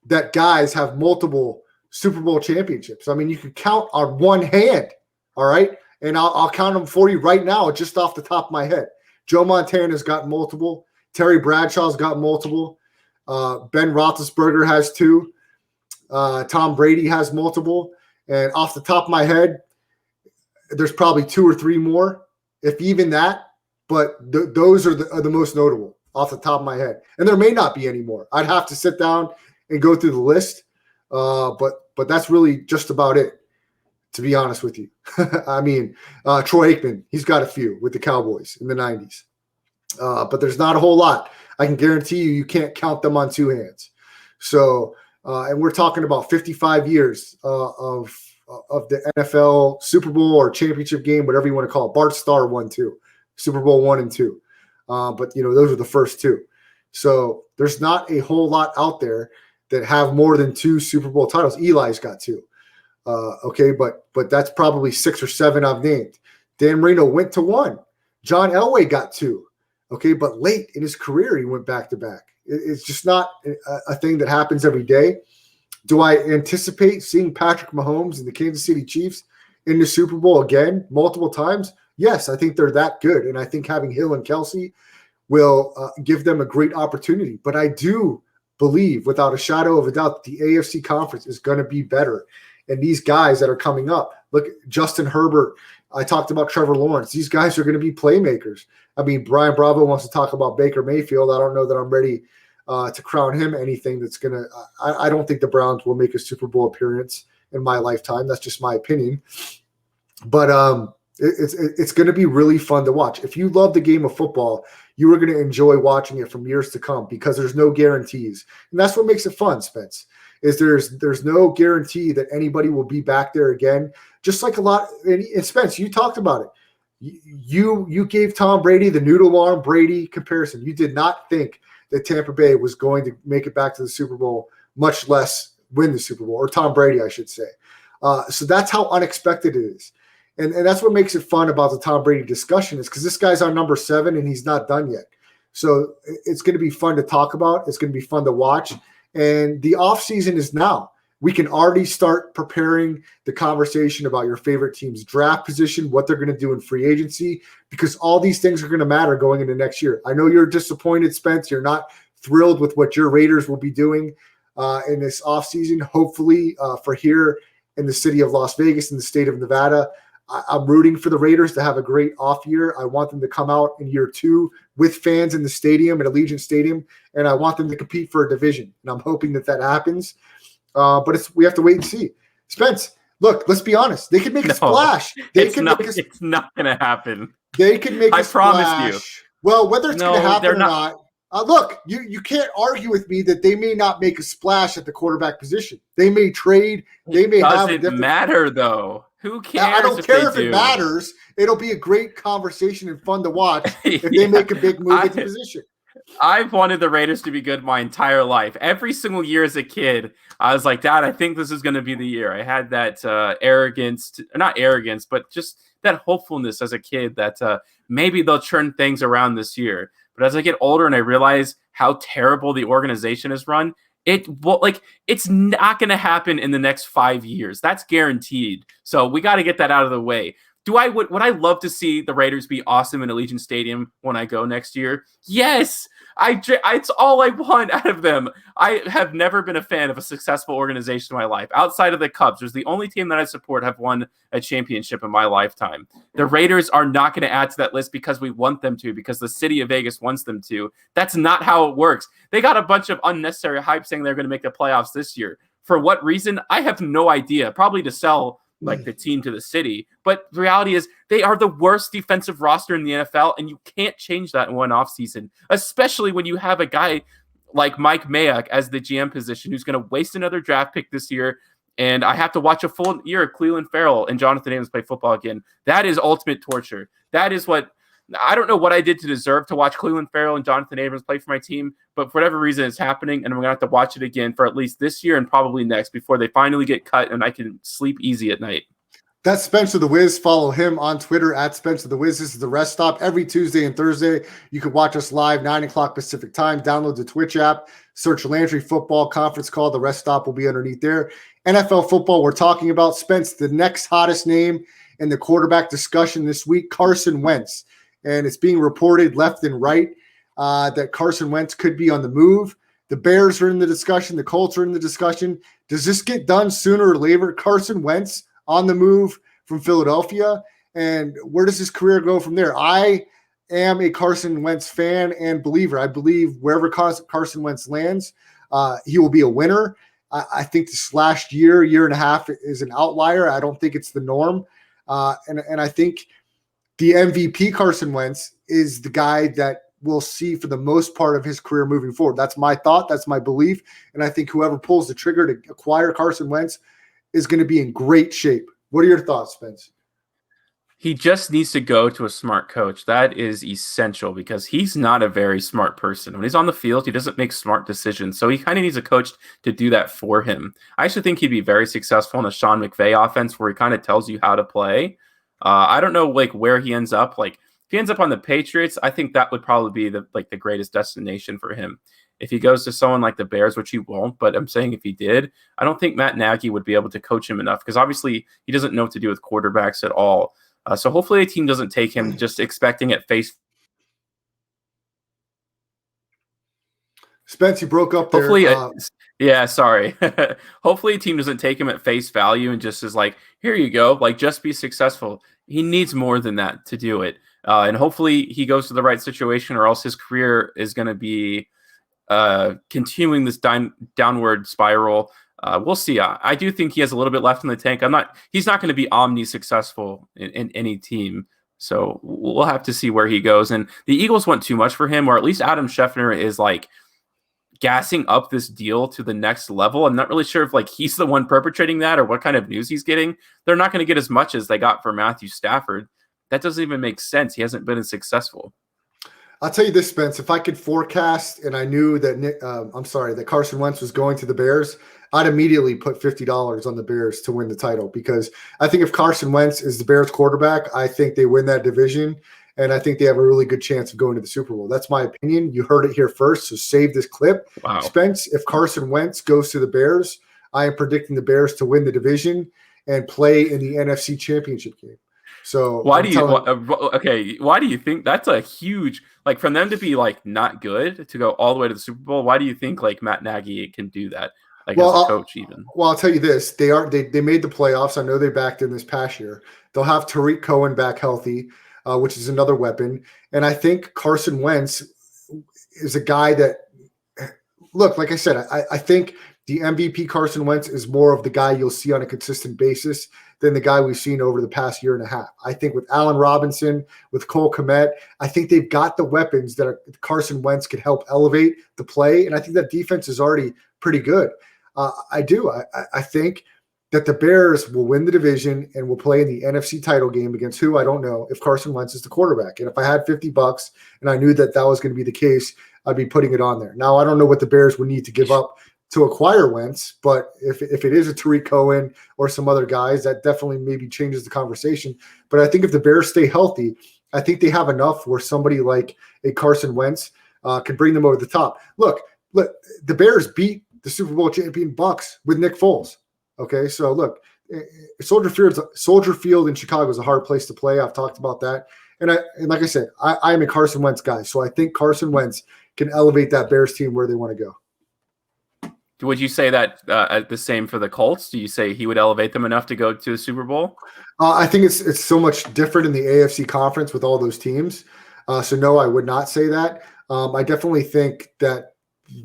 that guys have multiple Super Bowl championships. I mean, you can count on one hand, all right? And I'll count them for you right now just off the top of my head. Joe Montana's got multiple. Terry Bradshaw's got multiple. Ben Roethlisberger has 2. Tom Brady has multiple. And off the top of my head, there's probably 2 or 3 more, if even that. But those are the most notable off the top of my head. And there may not be any more. I'd have to sit down and go through the list. But that's really just about it, to be honest with you. I mean, Troy Aikman, he's got a few with the Cowboys in the 90s. But there's not a whole lot. I can guarantee you can't count them on 2 hands. So, and we're talking about 55 years of the NFL Super Bowl or championship game, whatever you want to call it. Bart Starr won 2, Super Bowl 1 and 2. But, those are the first 2. So there's not a whole lot out there that have more than 2 Super Bowl titles. Eli's got 2. Okay, but that's probably 6 or 7 I've named. Dan Marino went to 1. John Elway got 2. Okay, but late in his career, he went back-to-back. It's just not a thing that happens every day. Do I anticipate seeing Patrick Mahomes and the Kansas City Chiefs in the Super Bowl again multiple times? Yes, I think they're that good, and I think having Hill and Kelsey will give them a great opportunity. But I do believe, without a shadow of a doubt, that the AFC conference is going to be better. And these guys that are coming up, look, Justin Herbert, I talked about Trevor Lawrence. These guys are going to be playmakers. I mean, Brian Bravo wants to talk about Baker Mayfield. I don't know that I'm ready to crown him anything that's going to I don't think the Browns will make a Super Bowl appearance in my lifetime. That's just my opinion. But it's going to be really fun to watch. If you love the game of football, you are going to enjoy watching it from years to come because there's no guarantees. And that's what makes it fun, Spence, is there's no guarantee that anybody will be back there again. Just like a lot – and Spence, you talked about it. You gave Tom Brady the noodle arm Brady comparison. You did not think that Tampa Bay was going to make it back to the Super Bowl, much less win the Super Bowl, or Tom Brady, I should say. So that's how unexpected it is. And that's what makes it fun about the Tom Brady discussion is because this guy's on number 7 and he's not done yet. So it's going to be fun to talk about. It's going to be fun to watch. And the offseason is now. We can already start preparing the conversation about your favorite team's draft position, what they're going to do in free agency, because all these things are going to matter going into next year. I know you're disappointed, Spence. You're not thrilled with what your Raiders will be doing in this offseason. Hopefully for here in the city of Las Vegas, in the state of Nevada, I'm rooting for the Raiders to have a great off year. I want them to come out in year 2 with fans in the stadium, at Allegiant Stadium, and I want them to compete for a division. And I'm hoping that happens. But we have to wait and see. Spence, look, let's be honest. They could make a splash. It's not going to happen. They could make a splash. I promise you. Well, whether it's going to happen or not, look, you can't argue with me that they may not make a splash at the quarterback position. They may trade. They may have a different. Doesn't matter, though. Who cares? I don't care if it matters. It'll be a great conversation and fun to watch if they make a big move at the position. I've wanted the Raiders to be good my entire life. Every single year as a kid, I was like, Dad, I think this is going to be the year. I had that not arrogance, but just that hopefulness as a kid that maybe they'll turn things around this year. But as I get older and I realize how terrible the organization is run, it's not going to happen in the next 5 years. That's guaranteed. So we got to get that out of the way. Would I love to see the Raiders be awesome in Allegiant Stadium when I go next year? Yes. It's all I want out of them. I have never been a fan of a successful organization in my life. Outside of the Cubs, there's the only team that I support have won a championship in my lifetime. The Raiders are not going to add to that list because we want them to, because the city of Vegas wants them to. That's not how it works. They got a bunch of unnecessary hype saying they're going to make the playoffs this year. For what reason? I have no idea. Probably to sell like the team to the city. But the reality is they are the worst defensive roster in the NFL, and you can't change that in one offseason, especially when you have a guy like Mike Mayock as the GM position who's going to waste another draft pick this year. And I have to watch a full year of Cleveland Farrell and Jonathan Abrams play football again. That is ultimate torture. That is what I don't know what I did to deserve to watch Cleveland Farrell and Jonathan Abrams play for my team, but for whatever reason, it's happening, and I'm going to have to watch it again for at least this year and probably next before they finally get cut and I can sleep easy at night. That's Spencer the Wiz. Follow him on Twitter at Spencer the Wiz. This is the Rest Stop every Tuesday and Thursday. You can watch us live 9 o'clock Pacific time. Download the Twitch app. Search Landry Football Conference Call. The Rest Stop will be underneath there. NFL football we're talking about. Spence, the next hottest name in the quarterback discussion this week, Carson Wentz. And it's being reported left and right that Carson Wentz could be on the move. The Bears are in the discussion. The Colts are in the discussion. Does this get done sooner or later? Carson Wentz on the move from Philadelphia. And where does his career go from there? I am a Carson Wentz fan and believer. I believe wherever Carson Wentz lands, he will be a winner. I think this last year and a half is an outlier. I don't think it's the norm. And I think the MVP Carson Wentz is the guy that we'll see for the most part of his career moving forward. That's my thought. That's my belief. And I think whoever pulls the trigger to acquire Carson Wentz is going to be in great shape. What are your thoughts, Spence? He just needs to go to a smart coach. That is essential because he's not a very smart person. When he's on the field, he doesn't make smart decisions. So he kind of needs a coach to do that for him. I actually think he'd be very successful in a Sean McVay offense where he kind of tells you how to play. I don't know where he ends up. If he ends up on the Patriots, I think that would probably be the greatest destination for him. If he goes to someone like the Bears, which he won't, but I'm saying if he did, I don't think Matt Nagy would be able to coach him enough because obviously he doesn't know what to do with quarterbacks at all. So hopefully a team doesn't take him just expecting at face. Spence, you broke up there. Hopefully, sorry. Hopefully a team doesn't take him at face value and just is like, here you go, just be successful. He needs more than that to do it. And hopefully he goes to the right situation or else his career is going to be continuing this downward spiral. We'll see. I do think he has a little bit left in the tank. He's not going to be omni-successful in any team. So we'll have to see where he goes. And the Eagles want too much for him, or at least Adam Schefter is gassing up this deal to the next level. I'm not really sure if he's the one perpetrating that or what kind of news he's getting. They're not going to get as much as they got for Matthew Stafford. That doesn't even make sense. He hasn't been as successful. I'll tell you this, Spence, if I could forecast and I knew that that Carson Wentz was going to the Bears, I'd immediately put $50 on the Bears to win the title because I think if Carson Wentz is the Bears quarterback, I think they win that division. And I think they have a really good chance of going to the Super Bowl. That's my opinion. You heard it here first, so save this clip. Wow. Spence, if Carson Wentz goes to the Bears, I am predicting the Bears to win the division and play in the NFC Championship game. So why do you think that's a huge for them to be not good to go all the way to the Super Bowl? Why do you think Matt Nagy can do that as a coach even? Well, I'll tell you this: they made the playoffs. I know they backed in this past year. They'll have Tariq Cohen back healthy, which is another weapon. And I think Carson Wentz is a guy that look, like I said, I think the MVP Carson Wentz is more of the guy you'll see on a consistent basis than the guy we've seen over the past year and a half. I think with Allen Robinson, with Cole Kmet, I think they've got the weapons that Carson Wentz could help elevate the play. And I think that defense is already pretty good. I do. I think that the Bears will win the division and will play in the NFC title game against who I don't know if Carson Wentz is the quarterback. And if I had $50 and I knew that was going to be the case, I'd be putting it on there. Now, I don't know what the Bears would need to give up to acquire Wentz, but if it is a Tariq Cohen or some other guys, that definitely maybe changes the conversation. But I think if the Bears stay healthy, I think they have enough where somebody like a Carson Wentz can bring them over the top. Look, the Bears beat the Super Bowl champion Bucs with Nick Foles. Okay, so look, Soldier Field in Chicago is a hard place to play. I've talked about that. And like I said, I'm a Carson Wentz guy. So I think Carson Wentz can elevate that Bears team where they want to go. Would you say that the same for the Colts? Do you say he would elevate them enough to go to the Super Bowl? I think it's so much different in the AFC conference with all those teams. So no, I would not say that. I definitely think that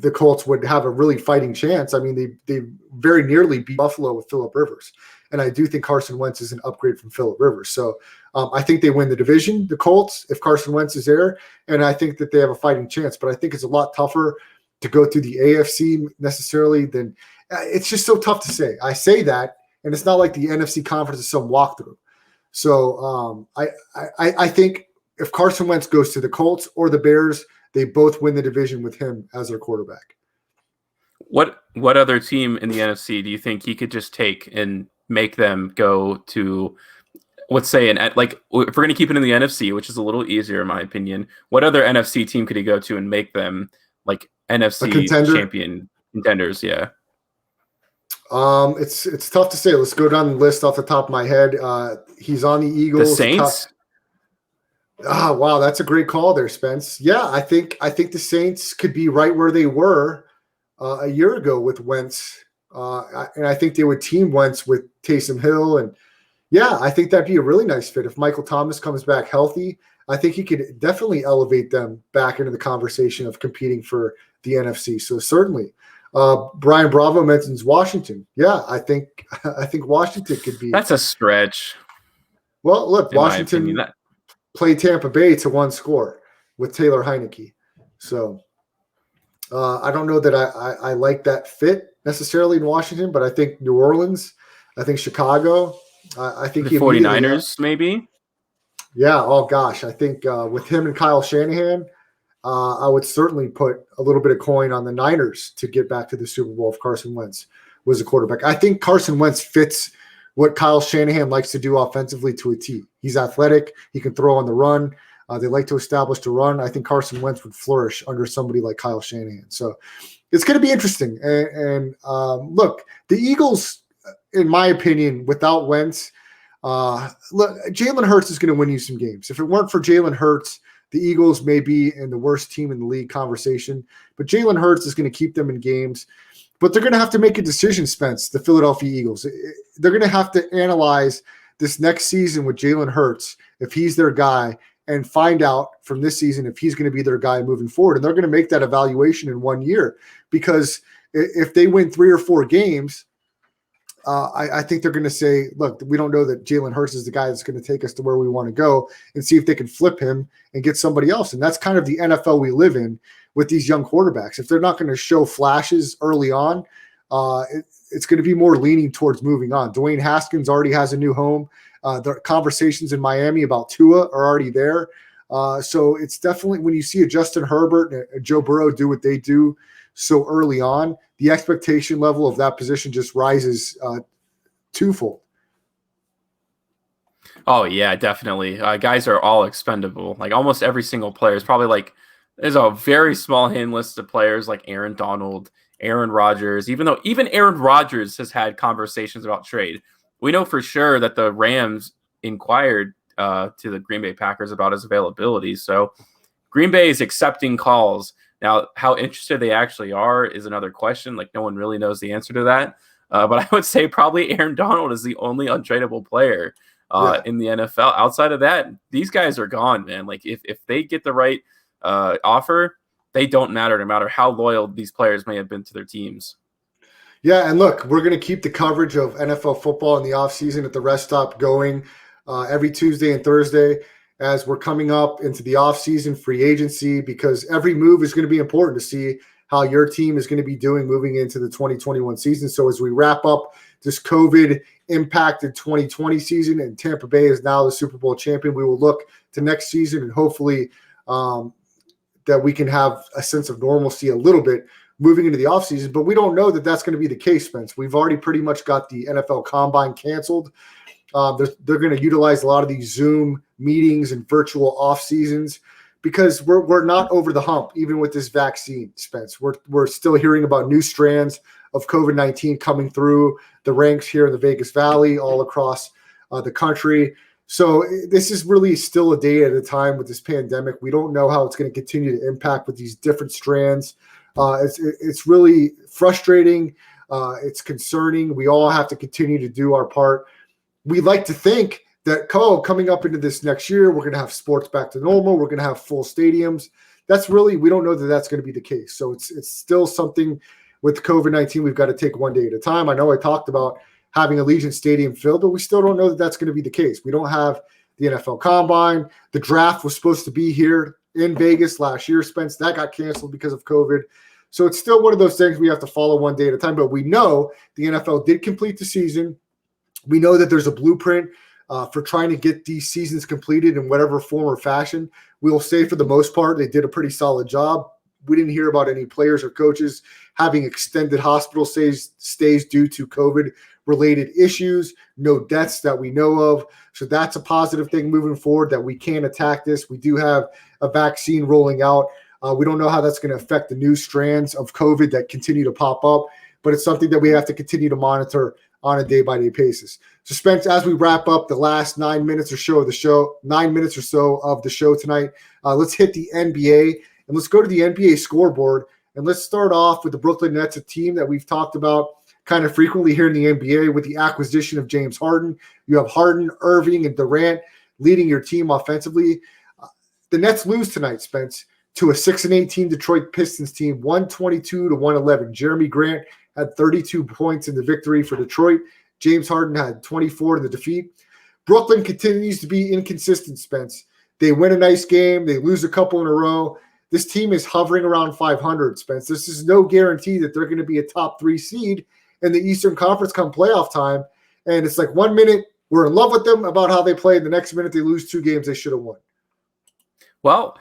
the Colts would have a really fighting chance. I mean, they very nearly beat Buffalo with Phillip Rivers. And I do think Carson Wentz is an upgrade from Phillip Rivers. So I think they win the division, the Colts, if Carson Wentz is there. And I think that they have a fighting chance. But I think it's a lot tougher to go through the AFC necessarily than it's just so tough to say. I say that, and it's not like the NFC conference is some walkthrough. So I think if Carson Wentz goes to the Colts or the Bears, they both win the division with him as their quarterback. What other team in the NFC do you think he could just take and make them go to, let's say, if we're going to keep it in the NFC, which is a little easier in my opinion, what other NFC team could he go to and make them like NFC champion contenders? Yeah. It's tough to say. Let's go down the list off the top of my head. He's on the Eagles. The Saints. Wow, that's a great call there, Spence. Yeah, I think the Saints could be right where they were a year ago with Wentz, and I think they would team Wentz with Taysom Hill, and yeah, I think that'd be a really nice fit if Michael Thomas comes back healthy. I think he could definitely elevate them back into the conversation of competing for the NFC. So certainly. Brian Bravo mentions Washington. Yeah, I think Washington could be. That's a stretch. Well, look, Washington played Tampa Bay to one score with Taylor Heineke. So I don't know that I like that fit necessarily in Washington, but I think New Orleans, I think Chicago, I think the 49ers maybe. Yeah. Oh gosh, I think with him and Kyle Shanahan, I would certainly put a little bit of coin on the Niners to get back to the Super Bowl if Carson Wentz was a quarterback. I think Carson Wentz fits what Kyle Shanahan likes to do offensively to a T. He's athletic. He can throw on the run. They like to establish the run. I think Carson Wentz would flourish under somebody like Kyle Shanahan. So it's going to be interesting. And look, the Eagles, in my opinion, without Wentz, look, Jalen Hurts is going to win you some games. If it weren't for Jalen Hurts, the Eagles may be in the worst team in the league conversation, but Jalen Hurts is going to keep them in games. But they're going to have to make a decision, Spence, the Philadelphia Eagles. They're going to have to analyze this next season with Jalen Hurts, if he's their guy, and find out from this season if he's going to be their guy moving forward. And they're going to make that evaluation in 1 year, because if they win 3 or 4 games, I think they're going to say, look, we don't know that Jalen Hurts is the guy that's going to take us to where we want to go, and see if they can flip him and get somebody else. And that's kind of the NFL we live in with these young quarterbacks. If they're not going to show flashes early on, it's going to be more leaning towards moving on. Dwayne Haskins already has a new home. The conversations in Miami about Tua are already there. So it's definitely, when you see a Justin Herbert and a Joe Burrow do what they do so early on, the expectation level of that position just rises twofold. Oh, yeah, definitely. Guys are all expendable. Like almost every single player is probably like, there's a very small hand list of players like Aaron Donald, Aaron Rodgers, even Aaron Rodgers has had conversations about trade. We know for sure that the Rams inquired to the Green Bay Packers about his availability. So Green Bay is accepting calls. Now, how interested they actually are is another question. Like, no one really knows the answer to that. But I would say probably Aaron Donald is the only untradeable player in the NFL. Outside of that, these guys are gone, man. Like, if they get the right offer, they don't matter, no matter how loyal these players may have been to their teams. Yeah, and look, we're going to keep the coverage of NFL football in the offseason at the Rest Stop going every Tuesday and Thursday as we're coming up into the offseason free agency, because every move is going to be important to see how your team is going to be doing moving into the 2021 season. So as we wrap up this COVID-impacted 2020 season and Tampa Bay is now the Super Bowl champion, we will look to next season and hopefully that we can have a sense of normalcy a little bit moving into the offseason. But we don't know that that's going to be the case, Spence. We've already pretty much got the NFL Combine canceled. They're going to utilize a lot of these Zoom meetings and virtual off seasons because we're not over the hump, even with this vaccine, Spence. We're still hearing about new strands of COVID-19 coming through the ranks here in the Vegas Valley, all across the country. So this is really still a day at a time with this pandemic. We don't know how it's going to continue to impact with these different strands. It's really frustrating. It's concerning. We all have to continue to do our part. We like to think that coming up into this next year, we're going to have sports back to normal. We're going to have full stadiums. We don't know that that's going to be the case. So it's still something with COVID-19 we've got to take one day at a time. I know I talked about having Allegiant Stadium filled, but we still don't know that that's going to be the case. We don't have the NFL Combine. The draft was supposed to be here in Vegas last year, Spence. That got canceled because of COVID. So it's still one of those things we have to follow one day at a time. But we know the NFL did complete the season. We know that there's a blueprint for trying to get these seasons completed in whatever form or fashion. We will say for the most part, they did a pretty solid job. We didn't hear about any players or coaches having extended hospital stays due to COVID-related issues, no deaths that we know of. So that's a positive thing moving forward, that we can attack this. We do have a vaccine rolling out. We don't know how that's going to affect the new strands of COVID that continue to pop up, but it's something that we have to continue to monitor on a day-by-day basis. So, Spence, as we wrap up the last 9 minutes or so of the show tonight, let's hit the NBA, and let's go to the NBA scoreboard, and let's start off with the Brooklyn Nets, a team that we've talked about kind of frequently here in the NBA with the acquisition of James Harden. You have Harden, Irving, and Durant leading your team offensively. The Nets lose tonight, Spence, to a 6-18 Detroit Pistons team, 122-111. Jeremy Grant had 32 points in the victory for Detroit. James Harden had 24 in the defeat. Brooklyn continues to be inconsistent, Spence. They win a nice game. They lose a couple in a row. This team is hovering around 500, Spence. This is no guarantee that they're going to be a top 3 seed in the Eastern Conference come playoff time. And it's like 1 minute we're in love with them about how they played. The next minute they lose 2 games they should have won. Well,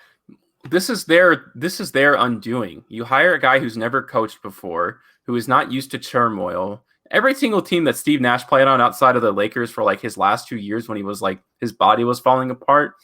this is their undoing. You hire a guy who's never coached before, who is not used to turmoil. Every single team that Steve Nash played on outside of the Lakers for like his last 2 years when he was like his body was falling apart,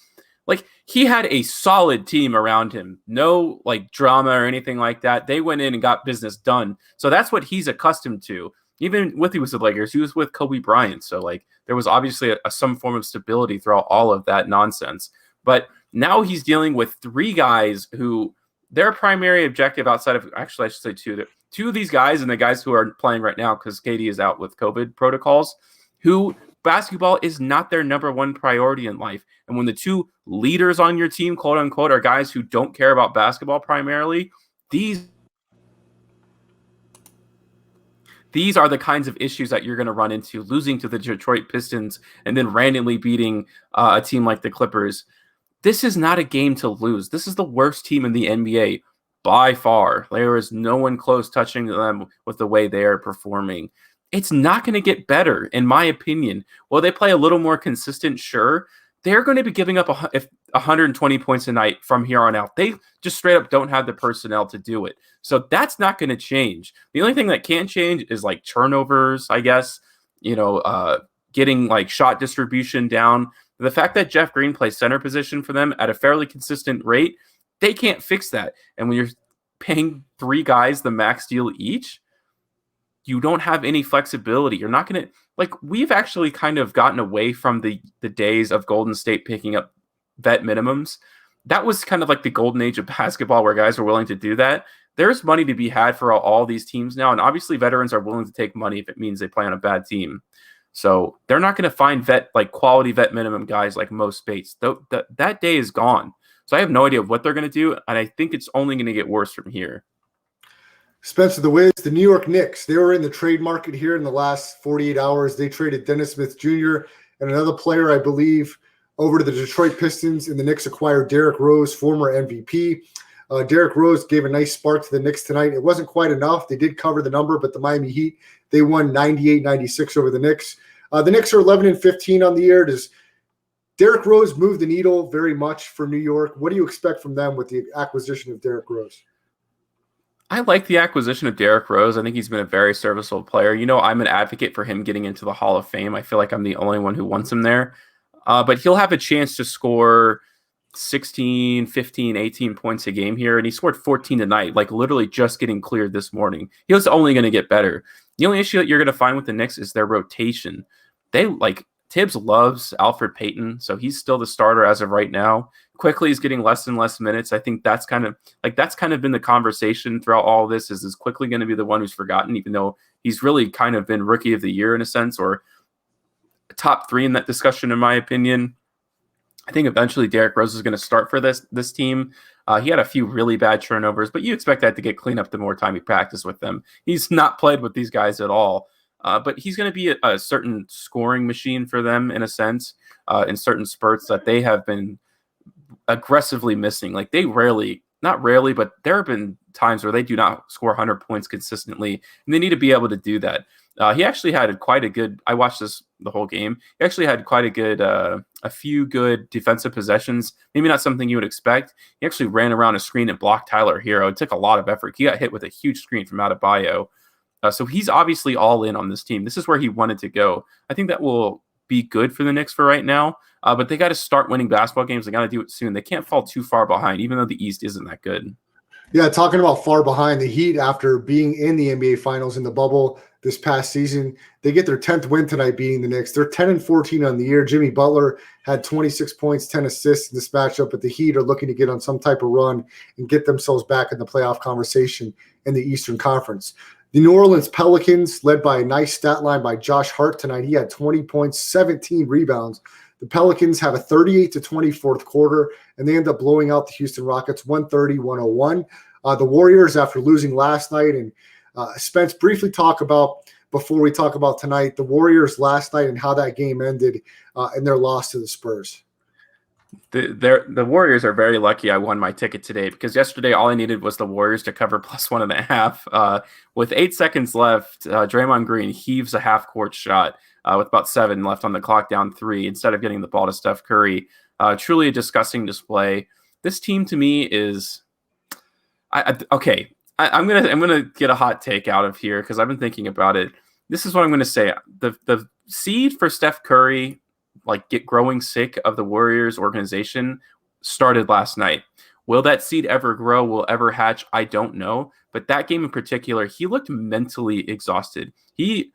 like he had a solid team around him. No like drama or anything like that. They went in and got business done. So that's what he's accustomed to. Even with he was the Lakers, he was with Kobe Bryant. So like there was obviously some form of stability throughout all of that nonsense. But now he's dealing with 3 guys who their primary objective outside of, actually I should say 2, two of these guys and the guys who are playing right now because Katie is out with COVID protocols, who basketball is not their number one priority in life. And when the 2 leaders on your team, quote unquote, are guys who don't care about basketball primarily, these are the kinds of issues that you're going to run into, losing to the Detroit Pistons and then randomly beating a team like the Clippers. This is not a game to lose. This is the worst team in the NBA by far. There is no one close touching them with the way they are performing. It's not going to get better, in my opinion. Will they play a little more consistent? Sure. They're going to be giving up 120 points a night from here on out. They just straight up don't have the personnel to do it. So that's not going to change. The only thing that can change is like turnovers, I guess, getting like shot distribution down. The fact that Jeff Green plays center position for them at a fairly consistent rate, they can't fix that. And when you're paying 3 guys the max deal each, you don't have any flexibility. You're not going to, like, we've actually kind of gotten away from the days of Golden State picking up vet minimums. That was kind of like the golden age of basketball where guys were willing to do that. There's money to be had for all these teams now. And obviously veterans are willing to take money if it means they play on a bad team. So they're not going to find quality vet minimum guys like Mo Spates. That day is gone. So I have no idea what they're going to do. And I think it's only going to get worse from here. Spencer the Wiz, the New York Knicks, they were in the trade market here in the last 48 hours. They traded Dennis Smith Jr. and another player, I believe, over to the Detroit Pistons, and the Knicks acquired Derrick Rose, former MVP. Derrick Rose gave a nice spark to the Knicks tonight. It wasn't quite enough. They did cover the number, but the Miami Heat, they won 98-96 over the Knicks. The Knicks are 11-15 on the year. Does Derrick Rose move the needle very much for New York? What do you expect from them with the acquisition of Derrick Rose? I like the acquisition of Derrick Rose. I think he's been a very serviceable player. I'm an advocate for him getting into the Hall of Fame. I feel like I'm the only one who wants him there. But he'll have a chance to score 16, 15, 18 points a game here, and he scored 14 tonight, like literally just getting cleared this morning. He was only going to get better. The only issue that you're going to find with the Knicks is their rotation. Tibbs loves Alfred Payton, so he's still the starter as of right now. Quickly is getting less and less minutes. I think that's kind of been the conversation throughout all of this. Is Quickly going to be the one who's forgotten, even though he's really kind of been rookie of the year in a sense, or top 3 in that discussion, in my opinion. I think eventually Derrick Rose is going to start for this team. He had a few really bad turnovers, but you expect that to get cleaned up the more time you practice with them. He's not played with these guys at all, but he's going to be a certain scoring machine for them in a sense, in certain spurts that they have been aggressively missing. Like not rarely, but there have been times where they do not score 100 points consistently, and they need to be able to do that. He actually had quite a good, I watched the whole game. He actually had quite a few good defensive possessions. Maybe not something you would expect. He actually ran around a screen and blocked Tyler Hero. It took a lot of effort. He got hit with a huge screen from Adebayo. So he's obviously all in on this team. This is where he wanted to go. I think that will be good for the Knicks for right now. But they got to start winning basketball games. They got to do it soon. They can't fall too far behind, even though the East isn't that good. Yeah, talking about far behind, the Heat, after being in the NBA Finals in the bubble this past season, they get their 10th win tonight, beating the Knicks. They're 10-14 on the year. Jimmy Butler had 26 points, 10 assists in this matchup, but the Heat are looking to get on some type of run and get themselves back in the playoff conversation in the Eastern Conference. The New Orleans Pelicans, led by a nice stat line by Josh Hart tonight. He had 20 points, 17 rebounds. The Pelicans have a 38-20 fourth quarter, and they end up blowing out the Houston Rockets 130-101. The Warriors, after losing last night, and Spence, briefly talk about, before we talk about tonight, the Warriors last night and how that game ended and their loss to the Spurs. The Warriors are very lucky I won my ticket today, because yesterday all I needed was the Warriors to cover +1.5. With 8 seconds left, Draymond Green heaves a half-court shot with about 7 left on the clock, down 3, instead of getting the ball to Steph Curry. Truly a disgusting display. This team to me is okay. I'm gonna get a hot take out of here because I've been thinking about it. This is what I'm gonna say. The seed for Steph Curry, growing sick of the Warriors organization, started last night. Will that seed ever grow? Will ever hatch? I don't know. But that game in particular, he looked mentally exhausted. He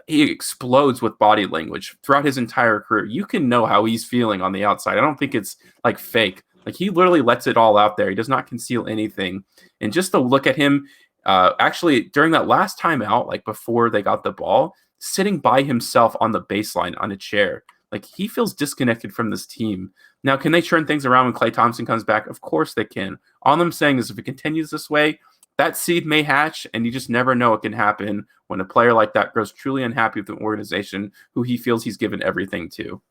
explodes with body language throughout his entire career. You can know how he's feeling on the outside. I don't think it's fake. He literally lets it all out there. He does not conceal anything. And just to look at him, actually during that last timeout, before they got the ball, sitting by himself on the baseline on a chair. He feels disconnected from this team. Now, can they turn things around when Klay Thompson comes back? Of course they can. All I'm saying is if it continues this way, that seed may hatch, and you just never know what can happen when a player like that grows truly unhappy with an organization who he feels he's given everything to.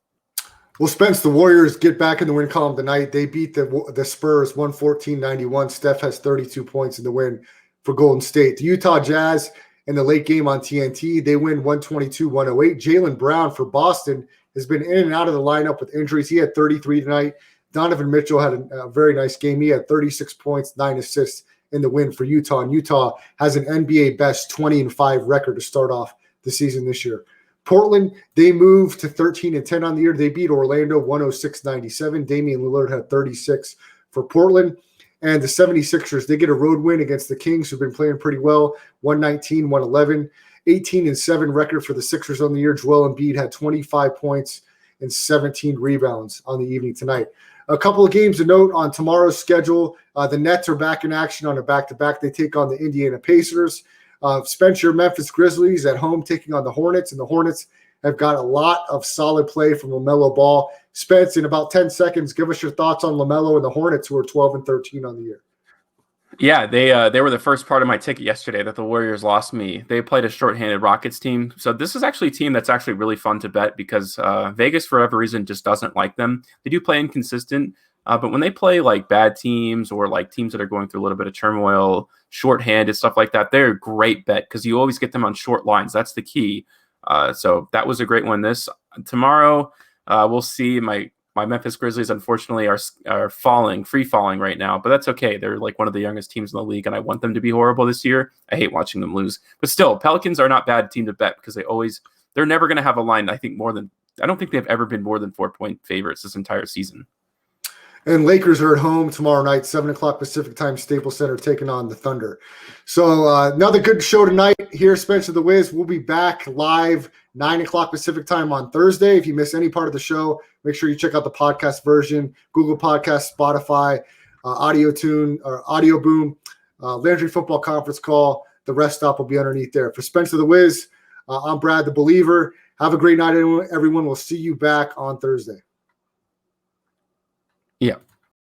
Well, Spence, the Warriors get back in the win column tonight. They beat the Spurs 114-91. Steph has 32 points in the win for Golden State. The Utah Jazz in the late game on TNT, they win 122-108. Jaylen Brown for Boston has been in and out of the lineup with injuries. He had 33 tonight. Donovan Mitchell had a very nice game. He had 36 points, 9 assists in the win for Utah. And Utah has an NBA best 20-5 record to start off the season this year. Portland, they moved to 13-10 on the year. They beat Orlando 106-97. Damian Lillard had 36 for Portland. And the 76ers, they get a road win against the Kings, who've been playing pretty well, 119-111. 18-7 record for the Sixers on the year. Joel Embiid had 25 points and 17 rebounds on the evening tonight. A couple of games to note on tomorrow's schedule. The Nets are back in action on a back-to-back. They take on the Indiana Pacers. Spencer, Memphis Grizzlies at home taking on the Hornets, and the Hornets have got a lot of solid play from LaMelo Ball. Spence, in about 10 seconds, give us your thoughts on LaMelo and the Hornets, who are 12-13 on the year. Yeah, they were the first part of my ticket yesterday that the Warriors lost me. They played a shorthanded Rockets team. So this is actually a team that's actually really fun to bet because Vegas, for whatever reason, just doesn't like them. They do play inconsistent, but when they play bad teams or teams that are going through a little bit of turmoil, shorthanded, stuff like that, they're a great bet because you always get them on short lines. That's the key. So that was a great one. Tomorrow, we'll see. My Memphis Grizzlies, unfortunately, are free falling right now, but that's okay. They're one of the youngest teams in the league, and I want them to be horrible this year. I hate watching them lose, but still, Pelicans are not a bad team to bet because they're never going to have a line. I don't think they've ever been more than 4-point favorites this entire season. And Lakers are at home tomorrow night, 7 o'clock Pacific time, Staples Center, taking on the Thunder. So another good show tonight here, Spencer the Wiz. We'll be back live 9 o'clock Pacific time on Thursday. If you miss any part of the show, make sure you check out the podcast version, Google Podcasts, Spotify, Audio Tune, or Audio Boom, Landry Football Conference Call. The rest stop will be underneath there. For Spencer the Wiz, I'm Brad the Believer. Have a great night, everyone. We'll see you back on Thursday. Yeah.